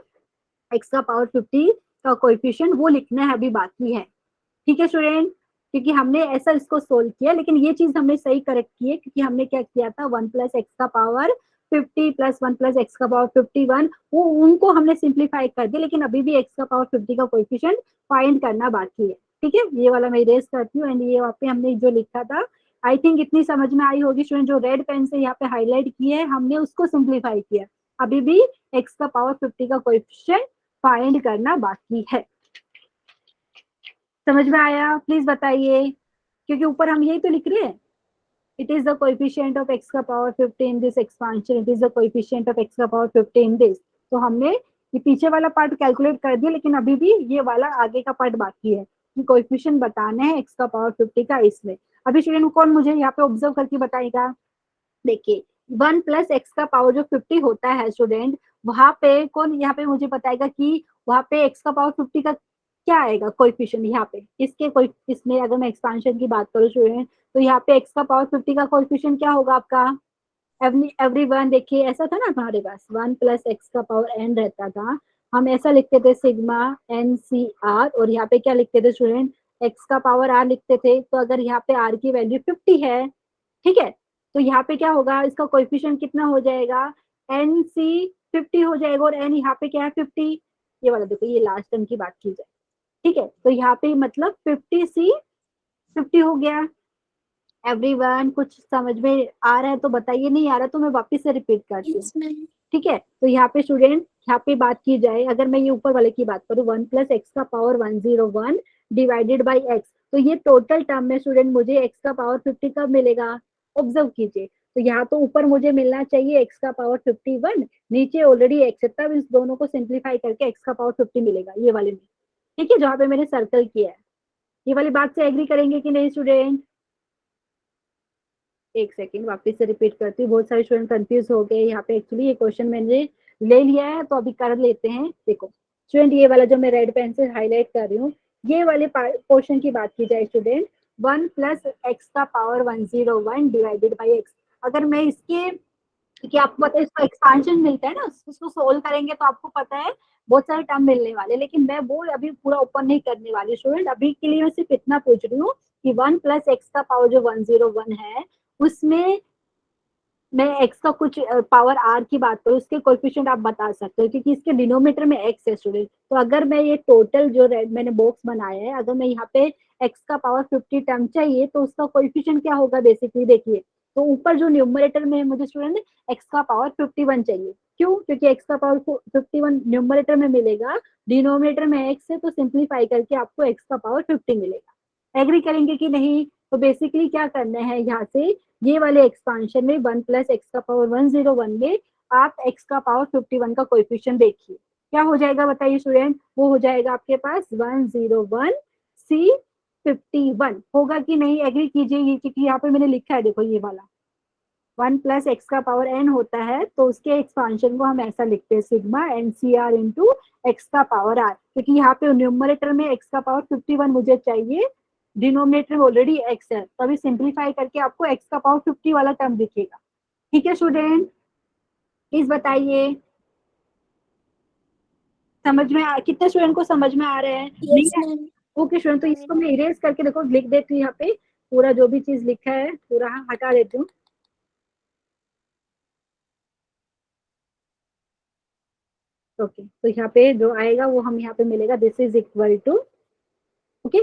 एक्स का पावर 50 का कोएफिशिएंट, वो लिखना है, अभी बाकी है। ठीक है स्टूडेंट, क्योंकि हमने ऐसा इसको सोल्व किया, लेकिन ये चीज हमने सही करेक्ट की है, क्योंकि हमने क्या किया था 1 प्लस एक्स का पावर 50 प्लस 1 प्लस एक्स का पावर 51, वो उनको हमने सिंप्लीफाई कर दिया, लेकिन अभी भी एक्स का पावर 50 का कोएफिशिएंट फाइंड करना बाकी है। ठीक है, ये वाला मैं इरेज करती हूँ, एंड ये वहाँ पे हमने जो लिखा था, आई थिंक इतनी समझ में आई होगी स्टूडेंट, जो रेड पेन से यहाँ पे हाईलाइट किए है हमने उसको सिंप्लीफाई किया। अभी भी एक्स का पावर 50 का कोएफिशिएंट फाइंड करना बाकी है। समझ में आया? प्लीज बताइए, क्योंकि ऊपर हम यही तो लिख रहे हैं, it is the coefficient of x का power 50 in this expansion, it is the coefficient of x का पावर 50 इन दिस। तो हमने ये पीछे वाला पार्ट कैलकुलेट कर दिया, लेकिन अभी भी ये वाला आगे का पार्ट बाकी है कि कोएफिशिएंट बताना है एक्स का पावर 50 का इसमें। अभी स्टूडेंट कौन मुझे यहाँ पे ऑब्जर्व करके बताएगा? देखिए 1 प्लस एक्स का पावर जो 50 होता है स्टूडेंट, वहां पे कौन यहाँ पे मुझे बताएगा कि वहां पे एक्स का पावर 50 का क्या आएगा कोएफिशिएंट? यहाँ पे इसके कोई, इसमें अगर मैं एक्सपांशन की बात करूँ स्टूडेंट, तो यहाँ पे एक्स का पावर 50 का कोएफिशिएंट क्या होगा आपका? एवरीवन देखिए, ऐसा था ना हमारे पास 1 प्लस एक्स का पावर एन रहता था, हम ऐसा लिखते थे सिग्मा एन सी आर, और यहाँ पे क्या लिखते थे स्टूडेंट? एक्स का पावर आर लिखते थे। तो अगर यहाँ पे आर की वैल्यू 50 है, ठीक है, तो यहाँ पे क्या होगा, इसका कोएफिशिएंट कितना हो जाएगा? एन सी 50 हो जाएगा, और एन यहाँ पे क्या है 50, ये वाला देखो, ये लास्ट टर्म की बात की जाए। ठीक है, तो यहाँ पे मतलब 50C 50 हो गया। एवरीवन कुछ समझ में आ रहा है तो बताइए, नहीं आ रहा तो मैं वापस से रिपीट करती हूँ। Yes ma'am. ठीक है, तो यहाँ पे स्टूडेंट, यहाँ पे बात की जाए, अगर मैं ये ऊपर वाले की बात करूँ 1 प्लस एक्स का पावर 101 डिवाइडेड बाई एक्स, तो ये टोटल टर्म में स्टूडेंट मुझे एक्स का पावर 50 कब मिलेगा? ऑब्जर्व कीजिए, तो यहाँ तो ऊपर मुझे मिलना चाहिए एक्स का पावर 51, नीचे ऑलरेडी एक्स है, तब इस दोनों को सिंप्लीफाई करके एक्स का पावर 50 मिलेगा, ये वाले में। ठीक है, जहाँ पे मैंने सर्कल किया है। ये वाली बात से एग्री करेंगे कि नहीं स्टूडेंट? एक सेकेंड वापस से रिपीट करती हूँ, बहुत सारे स्टूडेंट कंफ्यूज हो गए यहाँ पे। एक्चुअली ये क्वेश्चन मैंने ले लिया है तो अभी कर लेते हैं। देखो स्टूडेंट, ये वाला जो मैं रेड पेन से हाईलाइट कर रही हूँ, ये वाले पोर्शन की बात की जाए स्टूडेंट, 1 प्लस एक्स का पावर 101 डिवाइडेड बाई एक्स। अगर मैं इसके, क्योंकि आपको पता है इसका एक्सपांशन मिलता है ना, उसको सोल्व करेंगे तो आपको पता है बहुत सारे टर्म मिलने वाले, लेकिन मैं वो अभी पूरा ओपन नहीं करने वाली स्टूडेंट। अभी के लिए मैं सिर्फ इतना पूछ रही हूँ कि 1 प्लस एक्स का पावर जो 101 है, उसमें मैं एक्स का कुछ पावर आर की बात करूँ, उसके कोएफिशिएंट आप बता सकते हो, क्योंकि इसके डिनोमिनेटर में एक्स है स्टूडेंट। तो अगर मैं ये टोटल जो रेड मैंने बॉक्स बनाया है, अगर मैं यहाँ पे एक्स का पावर 50 टर्म चाहिए तो उसका कोएफिशिएंट क्या होगा बेसिकली देखिए। तो ऊपर जो न्यूमरेटर में मुझे स्टूडेंट एक्स का पावर 51 चाहिए। क्यों? क्योंकि एक्स का पावर 51 न्यूमरेटर में मिलेगा, डिनोमिनेटर में एक्स है, तो सिंप्लीफाई करके आपको एक्स का पावर 50 मिलेगा। एग्री करेंगे कि नहीं? तो बेसिकली क्या करना है यहाँ से, ये वाले एक्सपांशन में 1 प्लस एक्स का पावर 101 में आप एक्स का पावर 51 का कोएफिशिएंट देखिए क्या हो जाएगा, बताइए स्टूडेंट। वो हो जाएगा आपके पास 101 सी 51 होगा कि नहीं? एग्री कीजिए, क्योंकि यहाँ पे मैंने लिखा है देखो ये वाला 1 प्लस एक्स का पावर n होता है, तो उसके एक्सपांशन को हम ऐसा लिखते हैं sigma n C r into x का पावर आर, क्योंकि यहाँ पे न्यूमरेटर में एक्स का पावर 51 मुझे चाहिए, डिनोमिनेटर में ऑलरेडी एक्स है, तो अभी सिंप्लीफाई करके आपको एक्स का पावर 50 वाला टर्म दिखेगा। ठीक है स्टूडेंट, प्लीज बताइए समझ में कितने स्टूडेंट को समझ में आ रहे हैं? यस नहीं? मैम। ओके स्टूडेंट, तो इसको मैं इरेज करके देखो लिख देती हूँ, यहाँ पे पूरा जो भी चीज लिखा है पूरा हटा देती हूँ। ओके तो यहाँ पे जो आएगा वो हम यहाँ पे मिलेगा, this is equal to, okay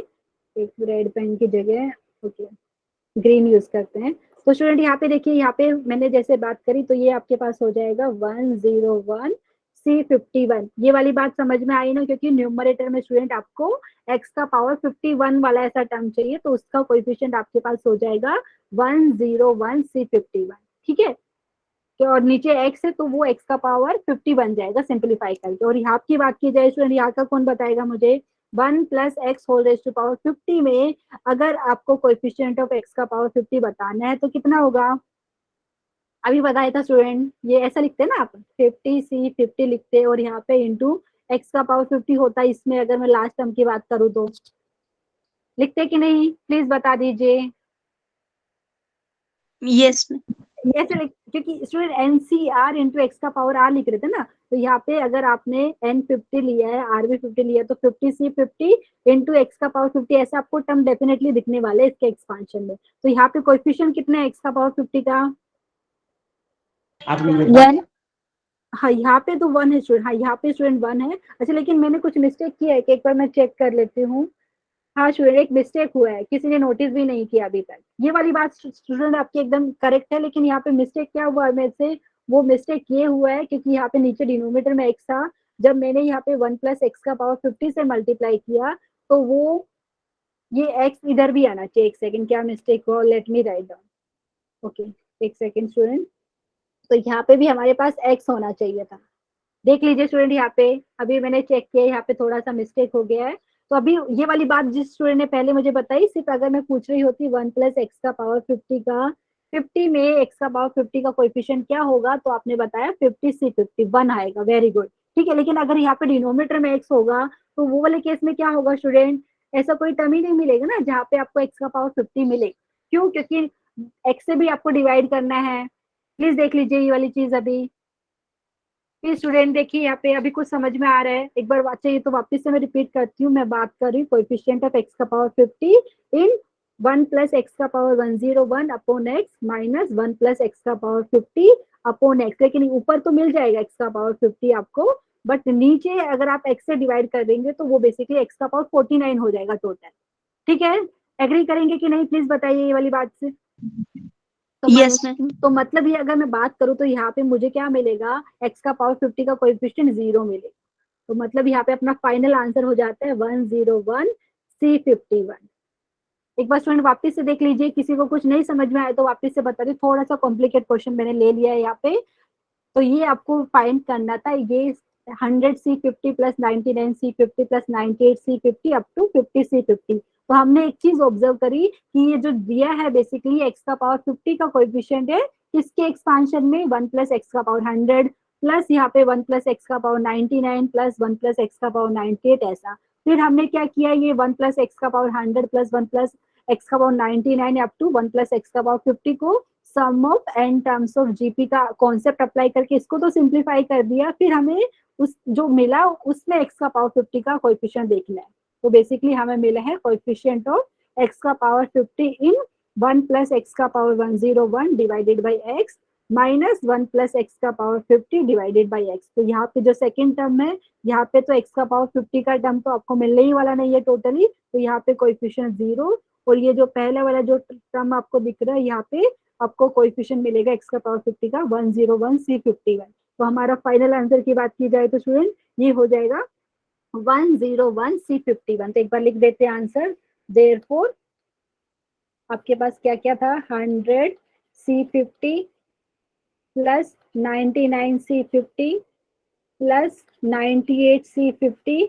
एक रेड पेन की जगह ओके ग्रीन यूज करते हैं। तो स्टूडेंट यहाँ पे देखिए, यहाँ पे मैंने जैसे बात करी तो ये आपके पास हो जाएगा 101 C51। ये वाली बात समझ में आई ना, क्योंकि न्यूमरेटर में स्टूडेंट आपको x का पावर 51 वाला ऐसा टर्म चाहिए, तो उसका कोएफिशिएंट आपके पास हो जाएगा 101 C51। ठीक है, तो और नीचे x है तो वो x का पावर 50 बन जाएगा सिंप्लीफाई करके। और यहाँ की बात की जाए स्टूडेंट, यहाँ का कौन बताएगा मुझे? 1 plus x whole raise to power 50 में अगर आपको कोएफिशिएंट ऑफ x का पावर 50 बताना है तो कितना होगा? अभी बताया था स्टूडेंट, ये ऐसा लिखते हैं ना आप 50C50 लिखते, और यहाँ पे इंटू एक्स का पावर 50 होता है इसमें, अगर मैं लास्ट टर्म की बात करूँ तो लिखते कि नहीं? प्लीज बता दीजिए। यस ये से क्योंकि स्टूडेंट एनसीआर इंटू एक्स का पावर आर लिख रहे थे ना, तो यहाँ पे अगर आपने एन 50 लिया है आर भी 50 लिया है, तो 50C50 इंटू एक्स का पावर 50 ऐसे आपको टर्म डेफिनेटली दिखने वाले इसके एक्सपांशन में। तो यहाँ पे कोएफिशिएंट कितना है एक्स का पावर 50 का? वन। हाँ यहाँ पे तो 1 है स्टूडेंट, हाँ यहाँ पे स्टूडेंट 1 है। अच्छा लेकिन मैंने कुछ मिस्टेक किया है कि एक बार मैं चेक कर लेती हूँ। हाँ स्टूडेंट एक मिस्टेक हुआ है, किसी ने नोटिस भी नहीं किया अभी तक। ये वाली बात स्टूडेंट आपकी एकदम करेक्ट है, लेकिन यहाँ पे मिस्टेक क्या हुआ है मेरे से? वो मिस्टेक ये हुआ है क्योंकि यहाँ पे नीचे डिनोमिनेटर में एक्स था, जब मैंने यहाँ पे 1 प्लस एक्स का पावर 50 से मल्टीप्लाई किया तो वो ये एक्स इधर भी आना चाहिए। एक सेकेंड, क्या मिस्टेक हुआ, let me write down. Okay एक सेकेंड स्टूडेंट, तो यहाँ पे भी हमारे पास एक्स होना चाहिए था। देख लीजिए स्टूडेंट, यहाँ पे अभी मैंने चेक किया, यहाँ पे थोड़ा सा मिस्टेक हो गया है। तो अभी ये वाली बात जिस स्टूडेंट ने पहले मुझे बताई, सिर्फ अगर मैं पूछ रही होती 1 प्लस एक्स का पावर 50 का 50 में एक्स का पावर 50 का कोएफिशिएंट क्या होगा, तो आपने बताया 50C51 आएगा, वेरी गुड। ठीक है, लेकिन अगर यहाँ पे डिनोमिनेटर में एक्स होगा तो वो वाले केस में क्या होगा स्टूडेंट? ऐसा कोई टर्म ही नहीं मिलेगा ना जहाँ पे आपको एक्स का पावर 50 मिले। क्यों? क्योंकि एक्स से भी आपको डिवाइड करना है। प्लीज देख लीजिए ये वाली चीज अभी। प्लीज स्टूडेंट देखिए यहाँ पे अभी कुछ समझ में आ रहा है? एक बार चाहिए तो वापस से मैं रिपीट करती हूँ, मैं बात कर रही हूँ कोएफिशिएंट ऑफ एक्स का पावर 50 इन 1 प्लस एक्स का power 101 upon x minus 1 plus x का पावर 50 अपॉन एक्स। लेकिन ऊपर तो मिल जाएगा एक्स का पावर 50 आपको, बट नीचे अगर आप एक्स से डिवाइड कर देंगे तो वो बेसिकली एक्स का पावर 49 हो जाएगा टोटल। ठीक है, एग्री करेंगे कि नहीं? प्लीज बताइए ये वाली बात से। तो यस मैम। तो मतलब ये अगर मैं बात करूँ तो यहाँ पे मुझे क्या मिलेगा? एक्स का पावर 50 का कोएफिशिएंट 0 मिलेगा। तो मतलब यहाँ पे अपना फाइनल आंसर हो जाता है 101C51। एक बार स्टूडेंट वापस से देख लीजिए, किसी को कुछ नहीं समझ में आया तो वापस से बता दी, थोड़ा सा कॉम्प्लिकेट क्वेश्चन मैंने ले लिया है यहाँ पे। तो ये आपको फाइंड करना था, ये 100C50 plus 99C50 plus 98C50 up to 50C50 तो हमने एक चीज ऑब्जर्व करी कि ये जो दिया है बेसिकली x का पावर 50 का कोएफिशिएंट है, किसके एक्सपांशन में 1 प्लस एक्स का पावर 100 प्लस यहाँ पे 1 प्लस एक्स का पावर 99 प्लस 1 प्लस एक्स का पावर 98 ऐसा। फिर हमने क्या किया, ये 1 प्लस एक्स का पावर 100 प्लस 1 प्लस एक्स का power 99 up to 1 plus x का पावर 50 को sum of n terms of GP का कॉन्सेप्ट अप्लाई करके इसको तो सिंप्लीफाई कर दिया। फिर हमें उस जो मिला उसमें एक्स का पावर 50 का कोएफिशिएंट देखना है। तो बेसिकली हमें मिला है कोएफिशिएंट ऑफ एक्स का पावर 50 इन 1 प्लस एक्स का power 101 divided by x minus 1 plus x का पावर 50 डिवाइडेड बाई एक्स। तो यहाँ पे जो सेकेंड टर्म है, यहाँ पे तो एक्स का पावर 50 का टर्म तो आपको मिलने ही वाला नहीं है टोटली, तो यहाँ पे कोएफिशिएंट 0, और ये जो पहले वाला जो टर्म आपको दिख रहा है यहाँ पे आपको कोएफिशिएंट मिलेगा एक्स का पावर 50 का 101C51। तो हमारा फाइनल आंसर की बात की जाए तो स्टूडेंट ये हो जाएगा 101C51। तो एक बार लिख देते हैं आंसर। देयरफॉर आपके पास क्या क्या था, 100C50 plus 99C50 plus 98C50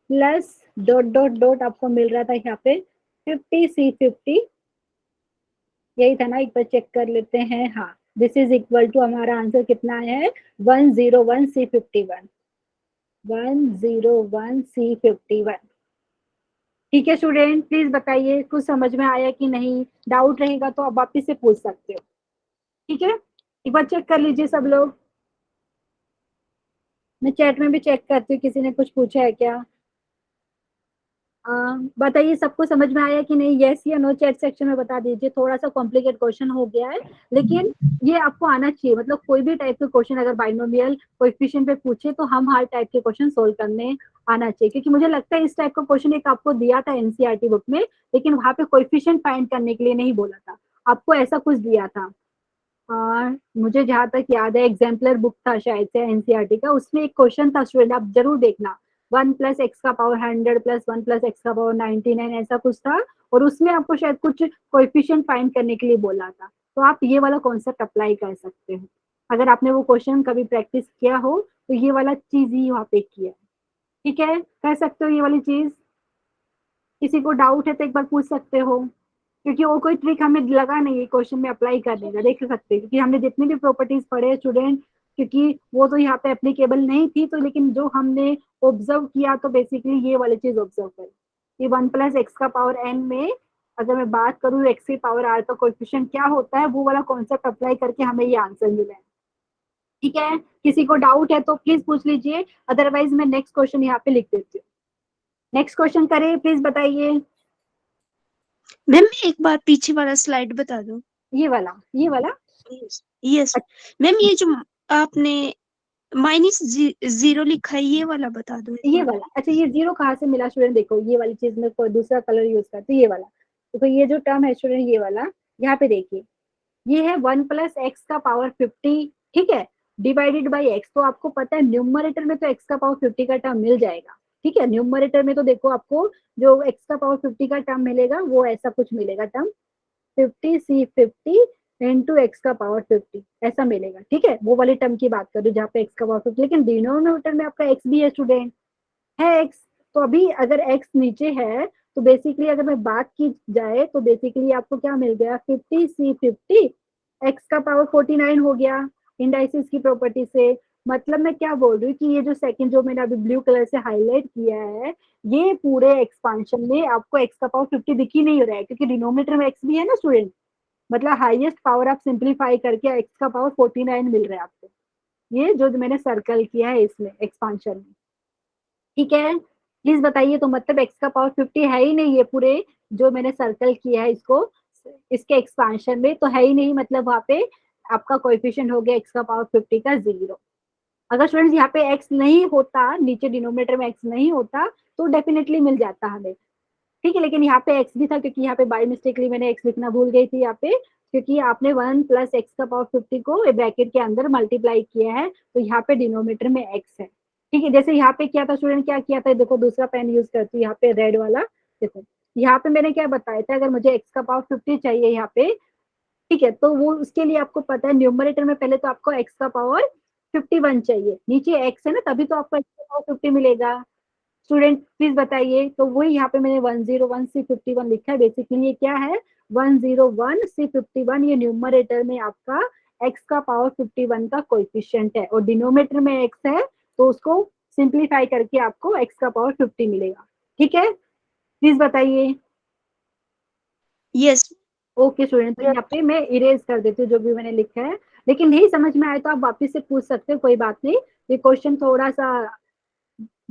plus dot dot dot आपको मिल रहा था यहाँ पे 50C50, यही था ना, एक बार चेक कर लेते हैं। हाँ, दिस इज इक्वल टू हमारा आंसर कितना है 101C51, 101C51। ठीक है स्टूडेंट, प्लीज बताइए कुछ समझ में आया कि नहीं, डाउट रहेगा तो आप वापिस से पूछ सकते हो। ठीक है, एक बार चेक कर लीजिए सब लोग। मैं चैट में भी चेक करती हूँ किसी ने कुछ पूछा है क्या। बताइए सबको समझ में आया कि नहीं, यस या नो चैट सेक्शन में बता दीजिए। थोड़ा सा कॉम्प्लिकेट क्वेश्चन हो गया है, लेकिन ये आपको आना चाहिए। मतलब कोई भी टाइप के क्वेश्चन अगर बाइनोमियल कोएफिशिएंट पे पूछे तो हम हर टाइप के क्वेश्चन सोल्व करने आना चाहिए, क्योंकि मुझे लगता है इस टाइप का क्वेश्चन एक आपको दिया था एनसीईआरटी बुक में, लेकिन वहां पे कोएफिशिएंट फाइंड करने के लिए नहीं बोला था, आपको ऐसा कुछ दिया था। मुझे जहां तक याद है एग्जाम्पलर बुक था शायद से एनसीईआरटी का, उसमें एक क्वेश्चन था स्टूडेंट, आप जरूर देखना, 1 प्लस एक्स का पावर 100 प्लस 1 प्लस एक्स का पावर 99 ऐसा कुछ था, और उसमें आपको शायद कुछ कोएफिशिएंट फाइंड करने के लिए बोला था। तो आप ये वाला कॉन्सेप्ट अप्लाई कर सकते हो, अगर आपने वो क्वेश्चन कभी प्रैक्टिस किया हो तो ये वाला चीज ही वहाँ पे किया है। ठीक है, कर सकते हो ये वाली चीज। किसी को डाउट है तो एक बार पूछ सकते हो, क्योंकि और कोई ट्रिक हमें लगा नहीं है क्वेश्चन में अप्लाई करने का, देख सकते हैं क्योंकि हमने जितनी भी प्रॉपर्टीज पढ़े स्टूडेंट, क्योंकि वो तो यहाँ पे एप्लीकेबल नहीं थी, तो लेकिन जो हमने ऑब्जर्व किया तो बेसिकली ये वाली चीज ऑब्जर्व करी कि 1 प्लस एक्स का पावर एन में अगर मैं बात करूँ एक्स की पावर आर का कोएफिशिएंट क्या होता है, वो वाला कॉन्सेप्ट अप्लाई करके हमें ये आंसर मिला है। ठीक है, किसी को डाउट है तो प्लीज पूछ लीजिए, अदरवाइज मैं नेक्स्ट क्वेश्चन यहाँ पे लिख देती हूँ। नेक्स्ट क्वेश्चन करें, प्लीज बताइए। मैम एक बार पीछे वाला स्लाइड बता दो। ये वाला, ये वाला। यस मैम, ये जो आपने -0 लिखा है ये वाला बता दो। ये वाला, अच्छा ये जीरो कहाँ से मिला स्टूडेंट, देखो ये वाली चीज में कोई दूसरा कलर यूज करते, ये वाला देखो, ये जो टर्म है स्टूडेंट ये वाला, यहाँ पे देखिए ये है 1 प्लस एक्स का पावर 50, ठीक है, डिवाइडेड बाई एक्स। तो आपको पता है न्यूमरेटर में तो एक्स का पावर 50 का टर्म मिल जाएगा। ठीक है, न्यूमरेटर में तो देखो आपको जो एक्स का पावर 50 का टर्म मिलेगा वो ऐसा कुछ मिलेगा टर्म 50C50 इंटू एक्स का पावर 50 ऐसा मिलेगा। ठीक है, वो वाली टर्म की बात करूँ जहाँ पे एक्स का पावर 50, लेकिन डिनोमिनेटर में आपका एक्स भी है स्टूडेंट, है एक्स। तो अभी अगर एक्स नीचे है तो बेसिकली अगर मैं बात की जाए तो बेसिकली आपको क्या मिल गया 50C50 एक्स का पावर 49 हो गया इंडाइसिस की प्रॉपर्टी से। मतलब मैं क्या बोल रही हूँ कि ये जो सेकंड जो मैंने अभी ब्लू कलर से हाईलाइट किया है, ये पूरे एक्सपांशन में आपको एक्स का पावर 50 दिख ही नहीं रहा है, क्योंकि डिनोमिनेटर में एक्स भी है ना स्टूडेंट। मतलब हाईएस्ट पावर आप सिंप्लीफाई करके एक्स का पावर 49 मिल रहा है आपको, ये जो मैंने सर्कल किया है इसमें एक्सपांशन में। ठीक है, प्लीज बताइए, तो मतलब एक्स का पावर 50 है ही नहीं, ये पूरे जो मैंने सर्कल किया है इसको इसके एक्सपांशन में तो है ही नहीं, मतलब वहां पे आपका कोएफिशिएंट हो गया एक्स का पावर 50 का 0। अगर स्टूडेंट्स यहाँ पे एक्स नहीं होता, नीचे डिनोमिनेटर में एक्स नहीं होता तो डेफिनेटली मिल जाता हमें। ठीक है, लेकिन यहाँ पे एक्स भी था, क्योंकि यहाँ पे बाय मिस्टेकली मैंने एक्स लिखना भूल गई थी यहाँ पे, क्योंकि आपने 1 प्लस एक्स का पावर 50 को ब्रैकेट के अंदर मल्टीप्लाई किया है, तो यहाँ पे डिनोमिनेटर में एक्स है। ठीक है, जैसे यहाँ पे क्या था स्टूडेंट, क्या किया था, देखो दूसरा पेन यूज करती हूँ यहाँ पे रेड वाला। देखो यहाँ पे मैंने क्या बताया था, अगर मुझे एक्स का पावर 50 चाहिए यहाँ पे, ठीक है, तो वो उसके लिए आपको पता है न्यूमरेटर में पहले तो आपको एक्स का पावर 51 चाहिए, नीचे एक्स है ना, तभी तो आपको एक्स का पावर 50 मिलेगा। स्टूडेंट प्लीज बताइए। तो वही यहाँ पे मैंने 101C51 लिखा है। बेसिकली ये क्या है, 101C51 ये न्यूमरेटर में आपका x का पावर 51 का कोएफिशिएंट है और डिनोमिनेटर में x है, तो उसको सिंप्लीफाई करके आपको x का पावर 50 मिलेगा। ठीक है, प्लीज बताइए। यस। ओके स्टूडेंट, तो यहाँ पे मैं इरेज कर देती हूँ जो भी मैंने लिखा है, लेकिन नहीं समझ में आए तो आप वापस से पूछ सकते हो, कोई बात नहीं। ये क्वेश्चन थोड़ा सा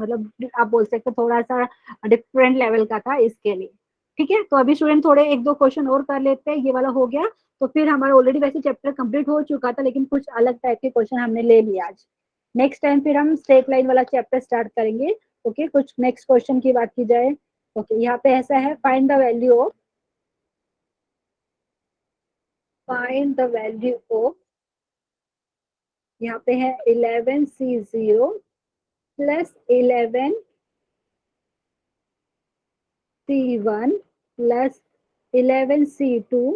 मतलब आप बोल सकते हो थोड़ा सा डिफरेंट लेवल का था इसके लिए। ठीक है, तो अभी स्टूडेंट थोड़े एक दो क्वेश्चन और कर लेते हैं, ये वाला हो गया तो फिर हमारा ऑलरेडी वैसे चैप्टर कंप्लीट हो चुका था, लेकिन कुछ अलग टाइप के क्वेश्चन हमने ले लिया आज। नेक्स्ट टाइम फिर हम स्ट्रेट लाइन वाला चैप्टर स्टार्ट करेंगे। ओके, कुछ नेक्स्ट क्वेश्चन की बात की जाए। ओके, यहाँ पे ऐसा है, फाइंड द वैल्यू ऑफ यहाँ पे है 11C0 plus 11C1 plus 11C2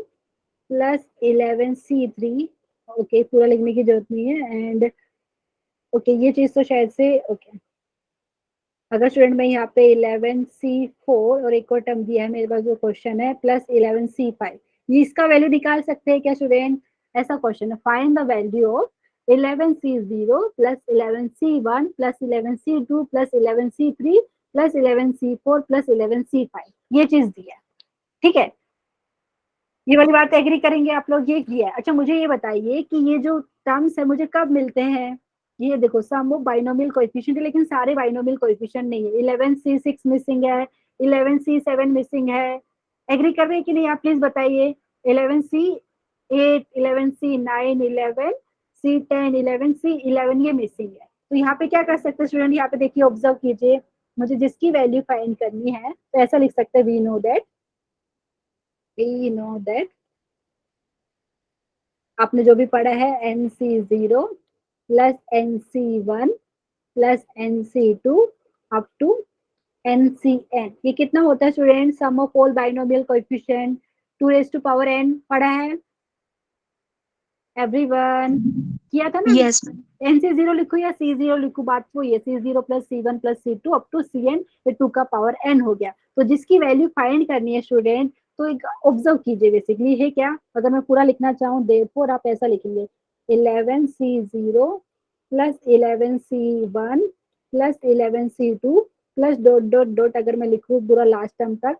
plus 11C3। Okay, पूरा लिखने की जरूरत नहीं है। एंड ओके, ये चीज तो शायद से ओके, अगर स्टूडेंट में यहाँ पे 11C4 और एक और टर्म दिया है मेरे पास जो क्वेश्चन है प्लस 11C5, ये इसका वैल्यू निकाल सकते हैं क्या स्टूडेंट? ऐसा क्वेश्चन है, find the value of 11C0 plus 11C1 plus 11C2 plus 11C3 plus 11C4 plus 11C5, ये चीज दिया है। ठीक है, ये वाली बात एग्री करेंगे आप लोग? ये किया है। अच्छा, मुझे ये बताइए कि ये जो टर्म्स है मुझे कब मिलते हैं? ये देखो, सम ऑफ बाइनोमियल कोएफिशिएंट है, लेकिन सारे बाइनोमियल कोएफिशिएंट नहीं है। 11C6 मिसिंग है, 11C7 मिसिंग है। एग्री कर रहे हैं कि नहीं आप प्लीज बताइए। 11C8, 11C9, 11C10, 11C11 ये मिसिंग है। तो यहाँ पे क्या कर सकते हैं स्टूडेंट? यहाँ पे देखिए, ऑब्जर्व कीजिए, मुझे जिसकी वैल्यू फाइंड करनी है तो ऐसा लिख सकते हैं, वी नो दैट आपने जो भी पढ़ा है NC0 plus NC1 plus NC2 up to NCN, ये कितना होता है student? Sum of all binomial coefficient 2n पढ़ा है एवरीवन? किया था ना? यस। NC0 लिखो या C0 लिखो, बात वो ये C0 plus C1 plus C2 up to CN, फिर 2 का पावर n हो गया। तो जिसकी वैल्यू फाइंड करनी है स्टूडेंट, तो एक ऑब्जर्व कीजिए, बेसिकली है क्या, अगर मैं पूरा लिखना चाहूँ देयरफॉर आप ऐसा लिखेंगे 11C0 plus 11C1 plus 11C2 plus dot dot dot, अगर मैं लिखूँ पूरा लास्ट टर्म तक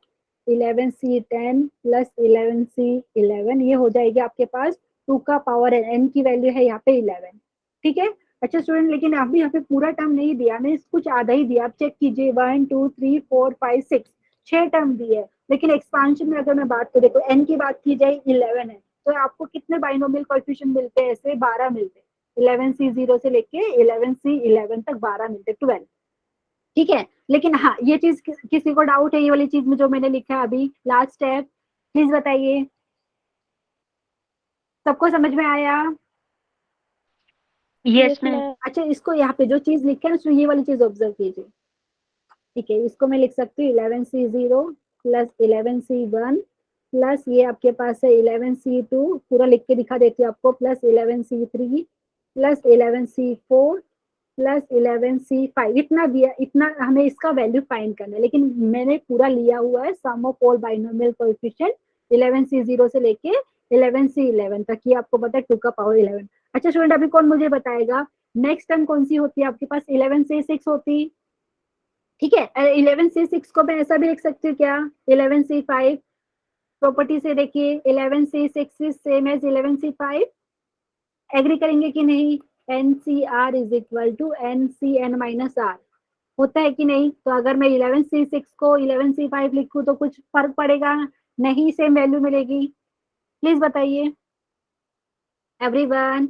11C10 प्लस 11C11, ये हो जाएगी आपके पास 2 का पावर n की वैल्यू है यहाँ पे 11। ठीक है, अच्छा स्टूडेंट, लेकिन अभी यहाँ पे पूरा टर्म नहीं दिया, मैंने कुछ आधा ही दिया। आप चेक कीजिए, 1 2 3 4 5 6 6 टर्म दिए है, लेकिन एक्सपांशन में अगर मैं बात करूँ, देखो n की बात की जाए 11 है, तो आपको कितने बाइनोमियल कोएफिशिएंट मिलते हैं? ऐसे 12 मिलते हैं। 11C0 से लेके 11C11 तक 12 मिलते, 12। ठीक है, लेकिन हाँ, ये चीज किसी को डाउट है ये वाली चीज में जो मैंने लिखा है अभी लास्ट स्टेप? प्लीज बताइए, सबको समझ में आया? Yes ma'am. अच्छा, इसको यहाँ पे जो चीज लिखा है ना, ये वाली चीज ऑब्जर्व कीजिए। ठीक है, इसको मैं लिख सकती हूँ 11C0 प्लस 11C1 प्लस ये आपके पास है 11C2, पूरा लिख के दिखा देती हूँ आपको, plus 11C3 plus 11C4 plus 11C5, इतना दिया, इतना हमें इसका वैल्यू फाइंड करना है। लेकिन मैंने पूरा लिया हुआ है sum of all binomial coefficient 11C0 से लेके 11C11 तक, ये आपको पता है 2 का पावर 11। अच्छा स्टूडेंट, अभी कौन मुझे बताएगा नेक्स्ट टर्म कौन सी होती है आपके पास? 11C6 होती। ठीक है, 11C6 को मैं ऐसा भी लिख सकती हूँ क्या? 11C5, प्रॉपर्टी से देखिए 11C6 is same as 11C5, agree करेंगे कि नहीं? NCR is equal to NCN minus R, होता है कि नहीं? तो अगर मैं 11C6 को 11C5 लिखूं तो कुछ फर्क पड़ेगा? नहीं, सेम वैल्यू मिलेगी। प्लीज बताइए everyone,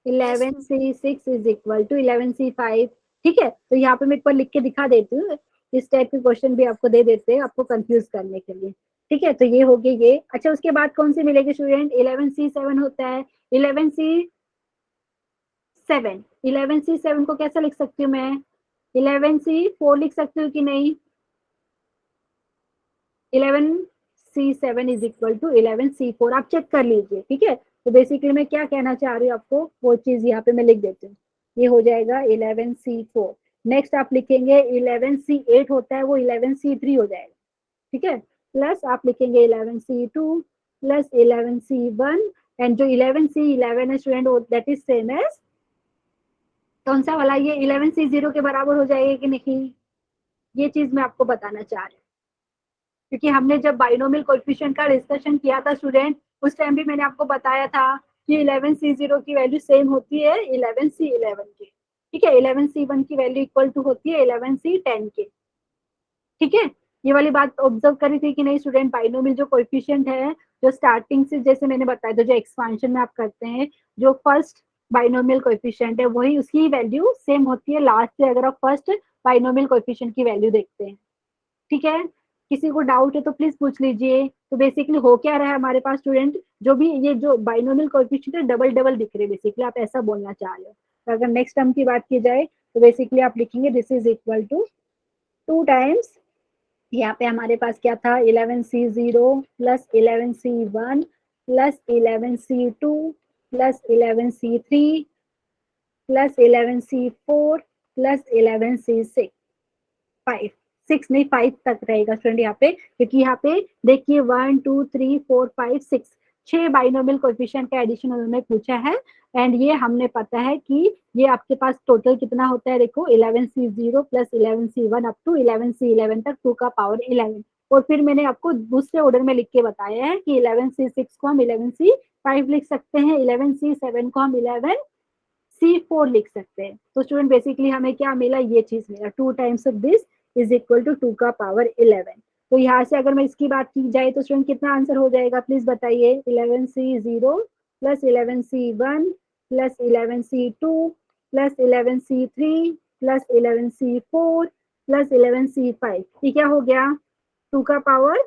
11C6 is equal to 11C5। ठीक है, तो यहाँ पे मैं एक बार लिख के दिखा देती हूँ, इस टाइप के क्वेश्चन भी आपको दे देते हैं आपको कंफ्यूज करने के लिए। ठीक है, तो ये हो गई ये। अच्छा, उसके बाद कौन सी मिलेगी स्टूडेंट? 11C7 होता है। 11C7 को कैसा लिख सकती हूँ मैं? 11C4 लिख सकती हूँ कि नहीं? 11C7 is equal to 11C4, आप चेक कर लीजिए। ठीक है, तो बेसिकली मैं क्या कहना चाह रही हूँ आपको, वो चीज यहाँ पे मैं लिख देती हूँ, ये हो जाएगा 11C4। नेक्स्ट आप लिखेंगे 11C8 होता है वो 11C3 हो जाएगा, ठीक है, प्लस आप लिखेंगे 11C2 प्लस 11C1 एंड जो 11C11 है student that is same as कौन सा वाला, ये 11C0 के बराबर हो जाएगा कि नहीं, ये चीज मैं आपको बताना चाह रही हूँ। क्योंकि हमने जब बाइनोमियल कोएफिशिएंट का डिस्कशन किया था स्टूडेंट, उस टाइम भी मैंने आपको बताया था कि 11C0 की वैल्यू सेम होती है 11C11 की, ठीक है, 11C1 की वैल्यू इक्वल टू होती है 11C10 की, ठीक है। ये वाली बात ऑब्जर्व करी थी कि नहीं स्टूडेंट, बाइनोमियल जो कोएफिशिएंट है जो स्टार्टिंग से जैसे मैंने बताया था जो एक्सपांशन में आप करते हैं जो फर्स्ट बाइनोमियल कोएफिशिएंट है वही उसकी वैल्यू सेम होती है लास्ट से अगर आप फर्स्ट बाइनोमियल कोएफिशिएंट की वैल्यू देखते हैं, ठीक है। किसी को डाउट है तो प्लीज पूछ लीजिए। तो बेसिकली हो क्या रहा है हमारे पास स्टूडेंट, जो भी ये जो बाइनोमियल कोएफिशिएंट है डबल डबल दिख रहे हैं, बेसिकली आप ऐसा बोलना चाह रहे हो। तो अगर नेक्स्ट टर्म की बात की जाए तो बेसिकली आप लिखेंगे this is equal to 2 times, यहाँ पे हमारे पास क्या था 11C0 plus 11C1 plus 11C2 plus 11C3 plus 11C4 plus 11C6 5 6 नहीं 5 तक रहेगा स्टूडेंट यहाँ पे, क्योंकि यहाँ पे देखिए 1 2 3 4 5 6 6 बाइनोमियल कोएफिशिएंट का एडिशन उन्होंने पूछा है। एंड ये हमने पता है कि ये आपके पास टोटल कितना होता है, देखो 11C0 plus 11C1 up to 11C11 तक 2 का पावर 11। और फिर मैंने आपको दूसरे ऑर्डर में लिख के बताया है कि 11C6 को हम 11C5 लिख सकते हैं, 11C7 को हम 11C4 लिख सकते हैं। तो स्टूडेंट बेसिकली हमें क्या मिला, ये चीज मिला 2 times of this is equal to 2 का पावर 11। तो यहाँ से अगर मैं इसकी बात की जाए तो स्टूडेंट कितना आंसर हो जाएगा प्लीज बताइए, 11C0 plus 11C1 plus 11C2 plus 11C3 plus 11C4 plus 11C5, ये क्या हो गया 2 का पावर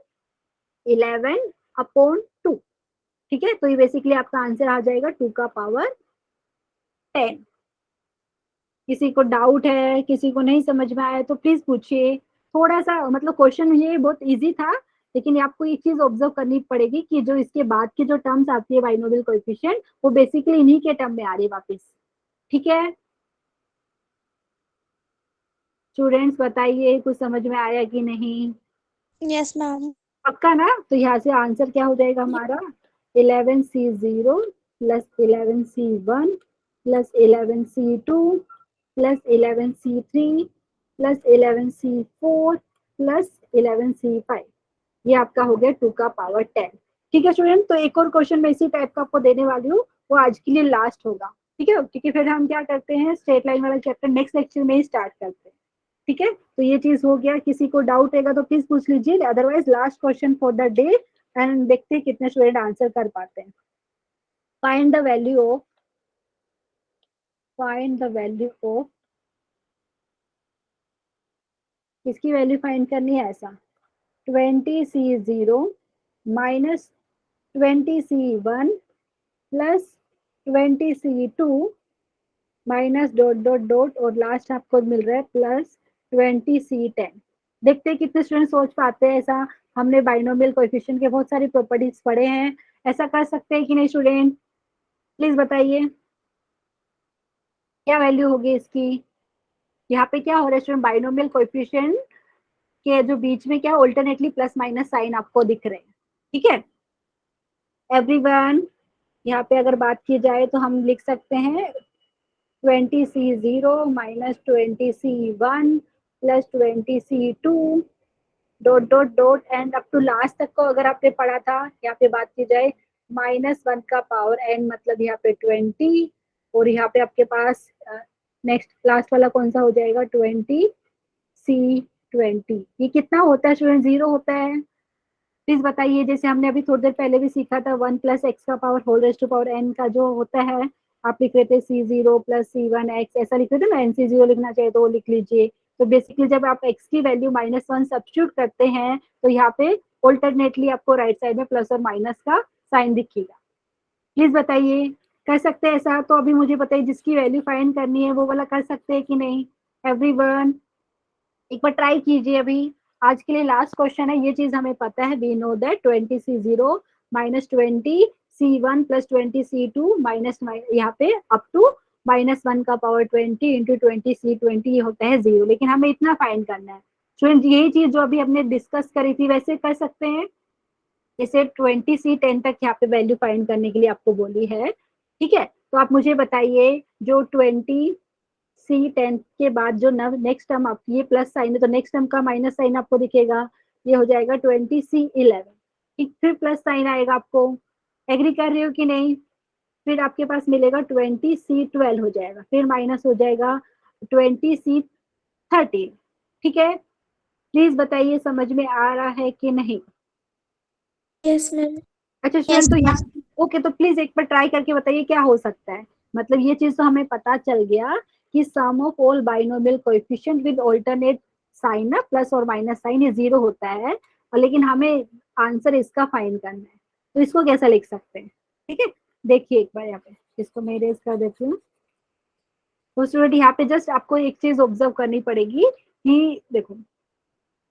11 अपॉन 2, ठीक है। तो ये बेसिकली आपका आंसर आ जाएगा 2 का पावर 10। किसी को डाउट है, किसी को नहीं समझ में आया तो प्लीज पूछिए। थोड़ा सा मतलब क्वेश्चन ये बहुत इजी था, लेकिन आपको एक चीज ऑब्जर्व करनी पड़ेगी कि जो इसके बाद की जो टर्म्स आती है बाइनोमियल कोएफिशिएंट वो बेसिकली इन्हीं के टर्म में आ रही है वापस, ठीक है। स्टूडेंट्स बताइए कुछ समझ में आया कि नहीं, यस मैम। पक्का ना। तो यहाँ से आंसर क्या हो जाएगा हमारा 11C0 plus 11C1 plus 11C2 plus 11C3 plus 11C4 plus 11C5, ये आपका हो गया 2 का पावर 10, ठीक है स्टूडेंट। तो एक और क्वेश्चन मैं इसी टाइप का आपको देने वाली हूँ, वो आज के लिए लास्ट होगा, ठीक है, क्योंकि फिर हम क्या करते हैं स्ट्रेट लाइन वाला चैप्टर नेक्स्ट लेक्चर में ही स्टार्ट करते हैं, ठीक है। तो ये चीज हो गया, किसी को डाउट रहेगा तो प्लीज पूछ लीजिए, otherwise last question for the day and देखते हैं कितने स्टूडेंट आंसर कर पाते हैं। फाइंड द वैल्यू ऑफ इसकी वैल्यू फाइंड करनी है ऐसा 20C0 minus 20C1 plus 20C2 minus dot dot dot और लास्ट आपको मिल रहा है प्लस 20C10। देखते हैं कितने स्टूडेंट सोच पाते हैं ऐसा। हमने बाइनोमियल कोएफिशिएंट के बहुत सारी प्रॉपर्टीज पढ़े हैं, ऐसा कर सकते हैं कि नहीं स्टूडेंट, प्लीज बताइए क्या वैल्यू होगी इसकी। यहाँ पे क्या हो रहा है स्टूडेंट, बाइनोमियल कोएफिशिएंट के जो बीच में क्या ऑल्टरनेटली प्लस माइनस साइन आपको दिख रहे हैं, ठीक है एवरीवन। यहाँ पे अगर बात की जाए तो हम लिख सकते हैं 20C0 minus 20C1 plus 20C2 dot dot dot and up to last तक को अगर आपने पढ़ा था, यहाँ पे बात की जाए -1 का पावर n मतलब यहाँ पे 20 और यहाँ पे आपके पास नेक्स्ट लास्ट वाला कौन सा हो जाएगा 20C20। ये कितना होता है स्टूडेंट, 0 होता है, प्लीज बताइए। जैसे हमने अभी थोड़ी देर पहले भी सीखा था 1 प्लस एक्स का power whole raise to power n का जो होता है, आप लिख रहे थे C0 प्लस C1 x, ऐसा लिख रहे थे ना, NC0 लिखना चाहिए तो वो लिख लीजिए। तो बेसिकली जब आप x की वैल्यू -1 सब्स्टिट्यूट करते हैं तो यहाँ पे ऑल्टरनेटली आपको राइट साइड में प्लस और माइनस का साइन दिखेगा। प्लीज बताइए कर सकते हैं ऐसा। तो अभी मुझे बताइए जिसकी वैल्यू फाइंड करनी है वो वाला कर सकते हैं कि नहीं एवरीवन, एक बार ट्राई कीजिए। अभी आज के लिए लास्ट क्वेश्चन है, ये चीज हमें पता है, we know that 20C0 minus 20C1 plus 20C2 minus यहाँ पे अप टू -1 का पावर 20 इंटू 20c20 ये होता है 0, लेकिन हमें इतना फाइंड करना है। स्टूडेंट यही चीज जो अभी हमने डिस्कस करी थी वैसे कर सकते हैं, जैसे 20c10 तक यहाँ पे वैल्यू फाइंड करने के लिए आपको बोली है, ठीक है। तो आप मुझे बताइए जो 20c10 के बाद जो नेक्स्ट टर्म आप ये प्लस साइन है तो नेक्स्ट टर्म का माइनस साइन आपको दिखेगा, ये हो जाएगा 20c11, ठीक, फिर प्लस साइन आएगा आपको, एग्री कर रहे हो कि नहीं। फिर आपके पास मिलेगा 20c12 हो जाएगा, फिर माइनस हो जाएगा 20c13, ठीक है। प्लीज बताइए समझ में आ रहा है कि नहीं। Yes ma'am. अच्छा स्टूडेंट, तो यहाँ ओके, तो प्लीज एक बार ट्राई करके बताइए क्या हो सकता है। मतलब ये चीज तो हमें पता चल गया कि sum of all binomial coefficient with alternate sign ना, प्लस और माइनस साइन, ये 0 होता है, और लेकिन हमें आंसर इसका फाइंड करना है, तो इसको कैसा लिख सकते हैं, ठीक है। देखिए एक बार यहाँ पे इसको मैं इरेज कर देती हूँ। तो स्टूडेंट यहाँ पे जस्ट आपको एक चीज ऑब्जर्व करनी पड़ेगी कि देखो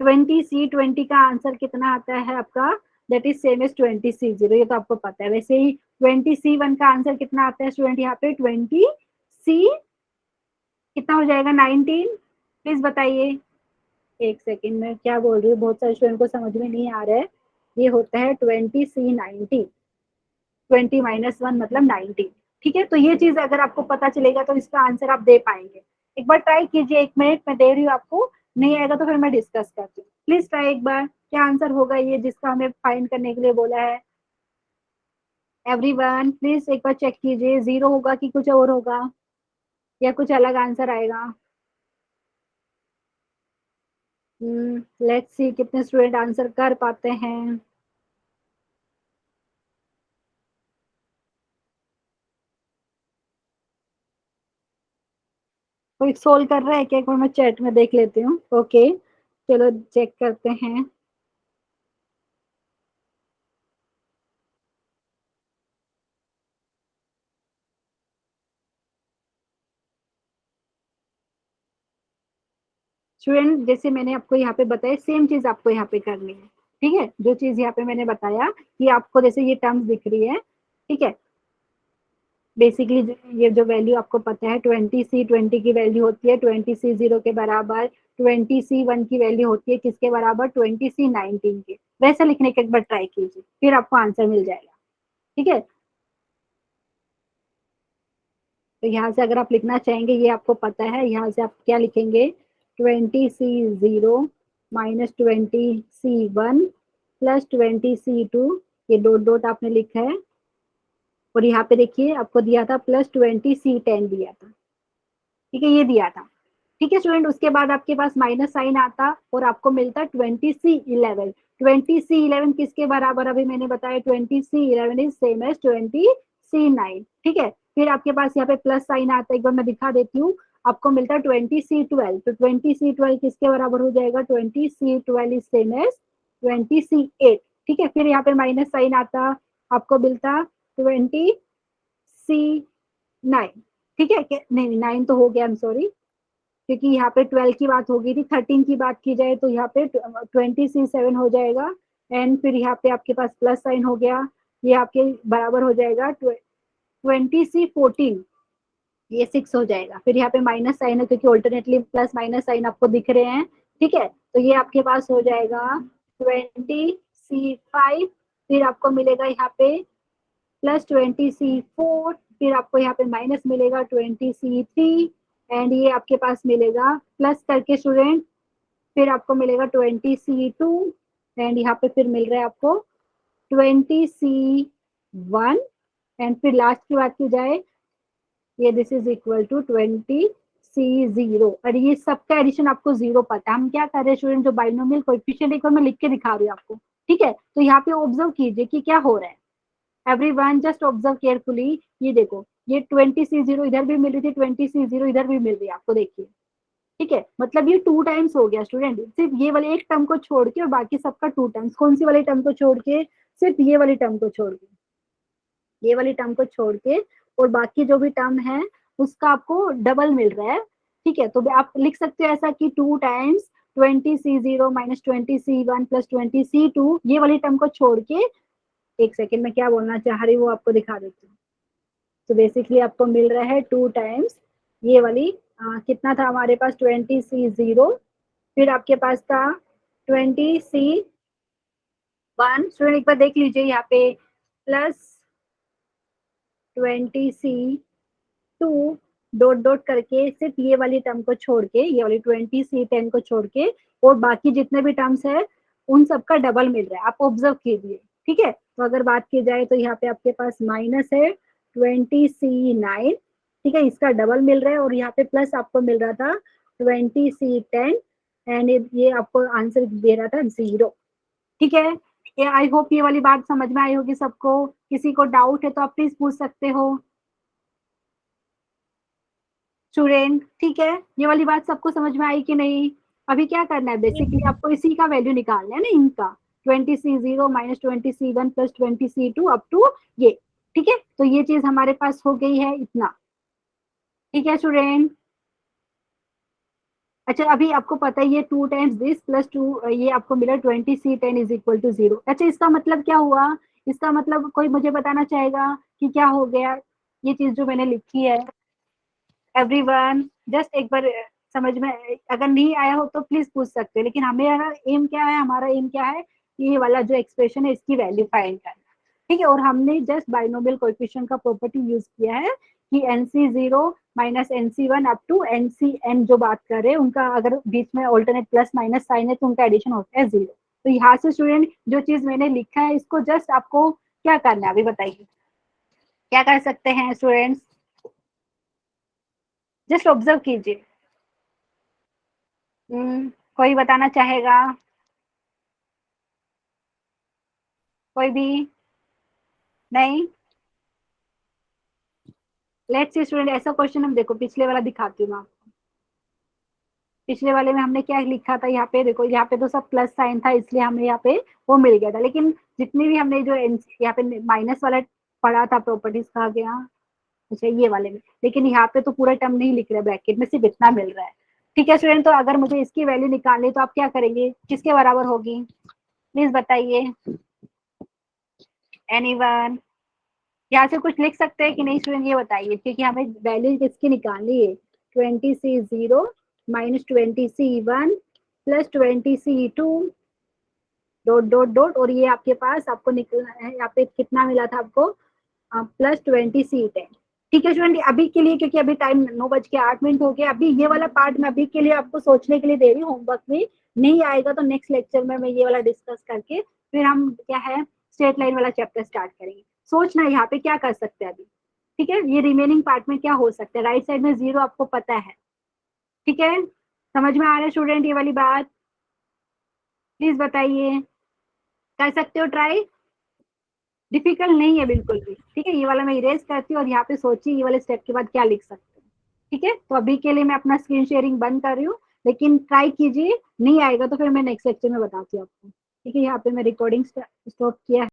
20c20 का आंसर कितना आता है आपका, that is same as 20c0, ये तो आपको पता है। वैसे ही 20c1 का आंसर कितना आता है स्टूडेंट, यहाँ पे 20c कितना हो जाएगा 19, प्लीज बताइए। एक सेकेंड में क्या बोल रही हूँ, बहुत सारे स्टूडेंट को समझ में नहीं आ रहा है। ये होता है 20c90, 20 - 1 मतलब 19, ठीक है। तो ये चीज अगर आपको पता चलेगा तो इसका आंसर आप दे पाएंगे। एक बार ट्राई कीजिए, 1 मिनट में दे रही हूँ आपको, नहीं आएगा तो फिर मैं डिस्कस करती हूँ। प्लीज ट्राई एक बार, क्या आंसर होगा ये जिसका हमें फाइंड करने के लिए बोला है। एवरीवन प्लीज एक बार चेक कीजिए, 0 होगा कि कुछ और होगा या कुछ अलग आंसर आएगा। लेट्स सी कितने स्टूडेंट आंसर कर पाते हैं। कोई सोल्व कर रहा है क्या, एक बार मैं चैट में देख लेती हूँ। ओके चलो चेक करते हैं। स्टूडेंट जैसे मैंने आपको यहाँ पे बताया सेम चीज आपको यहाँ पे करनी है, ठीक है। जो चीज यहाँ पे मैंने बताया कि आपको जैसे ये टर्म्स दिख रही है, ठीक है। बेसिकली ये जो वैल्यू आपको पता है 20c20 की वैल्यू होती है 20c0 के बराबर, 20c1 की वैल्यू होती है किसके बराबर, 20c19 के। वैसा लिखने के एक बार ट्राई कीजिए, फिर आपको आंसर मिल जाएगा, ठीक है। तो यहाँ से अगर आप लिखना चाहेंगे, ये आपको पता है, यहाँ से आप क्या लिखेंगे, 20c0 - 20c1 प्लस 20c2, ये डॉट डॉट आपने लिखा है, और यहाँ पे देखिए आपको दिया था प्लस 20c10 दिया था, ठीक है, ये दिया था, ठीक है स्टूडेंट। उसके बाद आपके पास माइनस साइन आता और आपको मिलता 20c11। 20c11 किसके बराबर, अभी मैंने बताया 20c11 is same as 20c9, ठीक है। फिर आपके पास यहाँ पे प्लस साइन आता है, एक बार मैं दिखा देती हूँ, आपको मिलता है 20c12, तो 20c12 किसके बराबर हो जाएगा, 20c12 is same as 20c8, ठीक है। फिर यहाँ पे माइनस साइन आता, आपको मिलता 20c9, ठीक है। नहीं 9 तो हो गया, आई एम सॉरी, क्योंकि यहाँ पे 12 की बात हो गई थी, 13 की बात की जाए तो यहाँ पे 20c7 हो जाएगा, एंड फिर यहाँ पे आपके पास प्लस साइन हो गया, ये आपके बराबर हो जाएगा 20c14, ये 6 हो जाएगा। फिर यहाँ पे माइनस साइन है क्योंकि ऑल्टरनेटली प्लस माइनस साइन आपको दिख रहे हैं, ठीक है। तो ये आपके पास हो जाएगा 20c5, फिर आपको मिलेगा यहाँ पे प्लस 20c4, फिर आपको यहाँ पे माइनस मिलेगा 20c3, एंड ये आपके पास मिलेगा प्लस करके स्टूडेंट, फिर आपको मिलेगा 20c2, एंड यहाँ पे फिर मिल रहा है आपको 20c1, एंड फिर लास्ट की बात की जाए, ये this is equal to 20c0, और ये सबका एडिशन आपको 0 पता है। हम क्या कर रहे हैं स्टूडेंट, जो बाइनोमियल कोएफिशिएंट एक बार मैं लिख के दिखा रही हूँ आपको, ठीक है। तो यहाँ पे ऑब्जर्व कीजिए कि क्या हो रहा है, एवरीवन जस्ट ऑब्जर्व केयरफुली। ये देखो, ये 20c0 इधर भी मिल रही थी, 20c0 इधर भी मिल रही है आपको, देखिए, ठीक है। मतलब ये 2 टाइम्स हो गया स्टूडेंट, सिर्फ ये वाले एक टर्म को छोड़ के, और बाकी सबका 2 टाइम्स। कौन सी वाली टर्म को छोड़ के, सिर्फ ये वाली टर्म को छोड़ के, ये वाली टर्म को छोड़ के, और बाकी जो भी टर्म है उसका आपको डबल मिल रहा है, ठीक है। तो आप लिख सकते हो ऐसा कि 2 times 20c0 - 20c1 plus 20c2, ये वाली टर्म को छोड़ के, एक सेकेंड में क्या बोलना चाह रही हूँ वो आपको दिखा देती हूँ। तो बेसिकली आपको मिल रहा है 2 टाइम्स ये वाली कितना था हमारे पास 20C0, फिर आपके पास था 20C1। स्टूडेंट एक बार देख लीजिए यहाँ पे प्लस 20C2 डॉट डॉट करके सिर्फ ये वाली टर्म को छोड़ के, ये वाली 20C10 को छोड़ के और बाकी जितने भी टर्म्स है उन सबका डबल मिल रहा है, आप ऑब्जर्व कीजिए। ठीक है, तो अगर बात की जाए तो यहाँ पे आपके पास माइनस है 20C9, ठीक है, इसका डबल मिल रहा है, और यहाँ पे प्लस आपको मिल रहा था 20C10 एंड ये आपको आंसर दे रहा था 0। ठीक है, ये आई होप ये वाली बात समझ में आई होगी सबको। किसी को डाउट है तो आप प्लीज पूछ सकते हो स्टूडेंट। ठीक है, ये वाली बात सबको समझ में आई कि नहीं? अभी क्या करना है, बेसिकली आपको इसी का वैल्यू निकालना है ना, इनका 20C0 minus 20C1 plus 20C2 up to ये। ठीक है, तो ये चीज हमारे पास हो गई है इतना। ठीक है स्टूडेंट, अच्छा अभी आपको पता है ये 2 टाइम्स दिस प्लस 2 ये आपको मिला 20C10 इज इक्वल टू 0। अच्छा इसका मतलब क्या हुआ? इसका मतलब कोई मुझे बताना चाहेगा कि क्या हो गया ये चीज जो मैंने लिखी है? एवरीवन जस्ट एक बार समझ में अगर नहीं आया हो तो प्लीज पूछ सकते हैं, लेकिन हमें एम क्या है, हमारा एम क्या है, ये वाला जो एक्सप्रेशन है इसकी वैल्यू फाइंड करना। ठीक है, और हमने जस्ट बाइनोमियल कोएफिशिएंट का प्रॉपर्टी यूज किया है कि NC0 minus NC1 up to NCN जो बात कर रहे हैं उनका अगर बीच में ऑल्टरनेट प्लस माइनस साइन है तो उनका एडिशन होता है 0। तो यहाँ से स्टूडेंट जो चीज मैंने लिखा है इसको जस्ट आपको क्या करना है अभी बताइए, क्या कर सकते हैं स्टूडेंट्स? जस्ट ऑब्जर्व कीजिए। कोई बताना चाहेगा? कोई भी नहीं? लेट्स सी स्टूडेंट, ऐसा क्वेश्चन हम देखो पिछले वाला दिखाती हूँ मैं आपको। पिछले वाले में हमने क्या लिखा था, यहाँ पे देखो, यहाँ पे तो सब प्लस साइन था इसलिए हमें यहाँ पे वो मिल गया था, लेकिन जितनी भी हमने जो यहाँ पे माइनस वाला पढ़ा था प्रॉपर्टीज कहा गया, अच्छा ये वाले में, लेकिन यहाँ पे तो पूरा टर्म नहीं लिख रहा है, ब्रैकेट में सिर्फ इतना मिल रहा है। ठीक है स्टूडेंट, तो अगर मुझे इसकी वैल्यू निकालनी तो आप क्या करेंगे, किसके बराबर होगी प्लीज बताइए? एनीवन यहाँ से कुछ लिख सकते हैं कि नहीं स्टूडेंट, ये बताइए, क्योंकि हमें वैल्यू किसकी निकालनी है, 20C0 minus 20C1 plus 20C2 dot dot dot, और ये आपके पास आपको निकलना है, यहाँ पे कितना मिला था आपको, प्लस 20C10। ठीक है स्टूडेंट, अभी के लिए क्योंकि अभी टाइम 9:08 हो गया, अभी ये वाला पार्ट मैं अभी के लिए आपको सोचने के लिए दे रही हूँ, होमवर्क में नहीं आएगा तो नेक्स्ट लेक्चर में मैं ये वाला डिस्कस करके फिर हम क्या है स्ट्रेट लाइन वाला चैप्टर स्टार्ट करेंगे। सोचना यहाँ पे क्या कर सकते हैं अभी। ठीक है, ये रिमेनिंग पार्ट में क्या हो सकता है, राइट साइड में 0 आपको पता है। ठीक है, समझ में आ रहा है स्टूडेंट ये वाली बात? प्लीज बताइए, कर सकते हो ट्राई? डिफिकल्ट नहीं है बिल्कुल भी। ठीक है, ये वाला मैं इरेज करती हूँ और यहाँ पे सोचिए ये वाले स्टेप के बाद क्या लिख सकते हैं। ठीक है, तो अभी के लिए मैं अपना स्क्रीन शेयरिंग बंद कर रही हूँ, लेकिन ट्राई कीजिए, नहीं आएगा तो फिर मैं नेक्स्ट लेक्चर में बताती हूँ आपको। ठीक है, यहाँ पे मैं रिकॉर्डिंग स्टॉप किया है।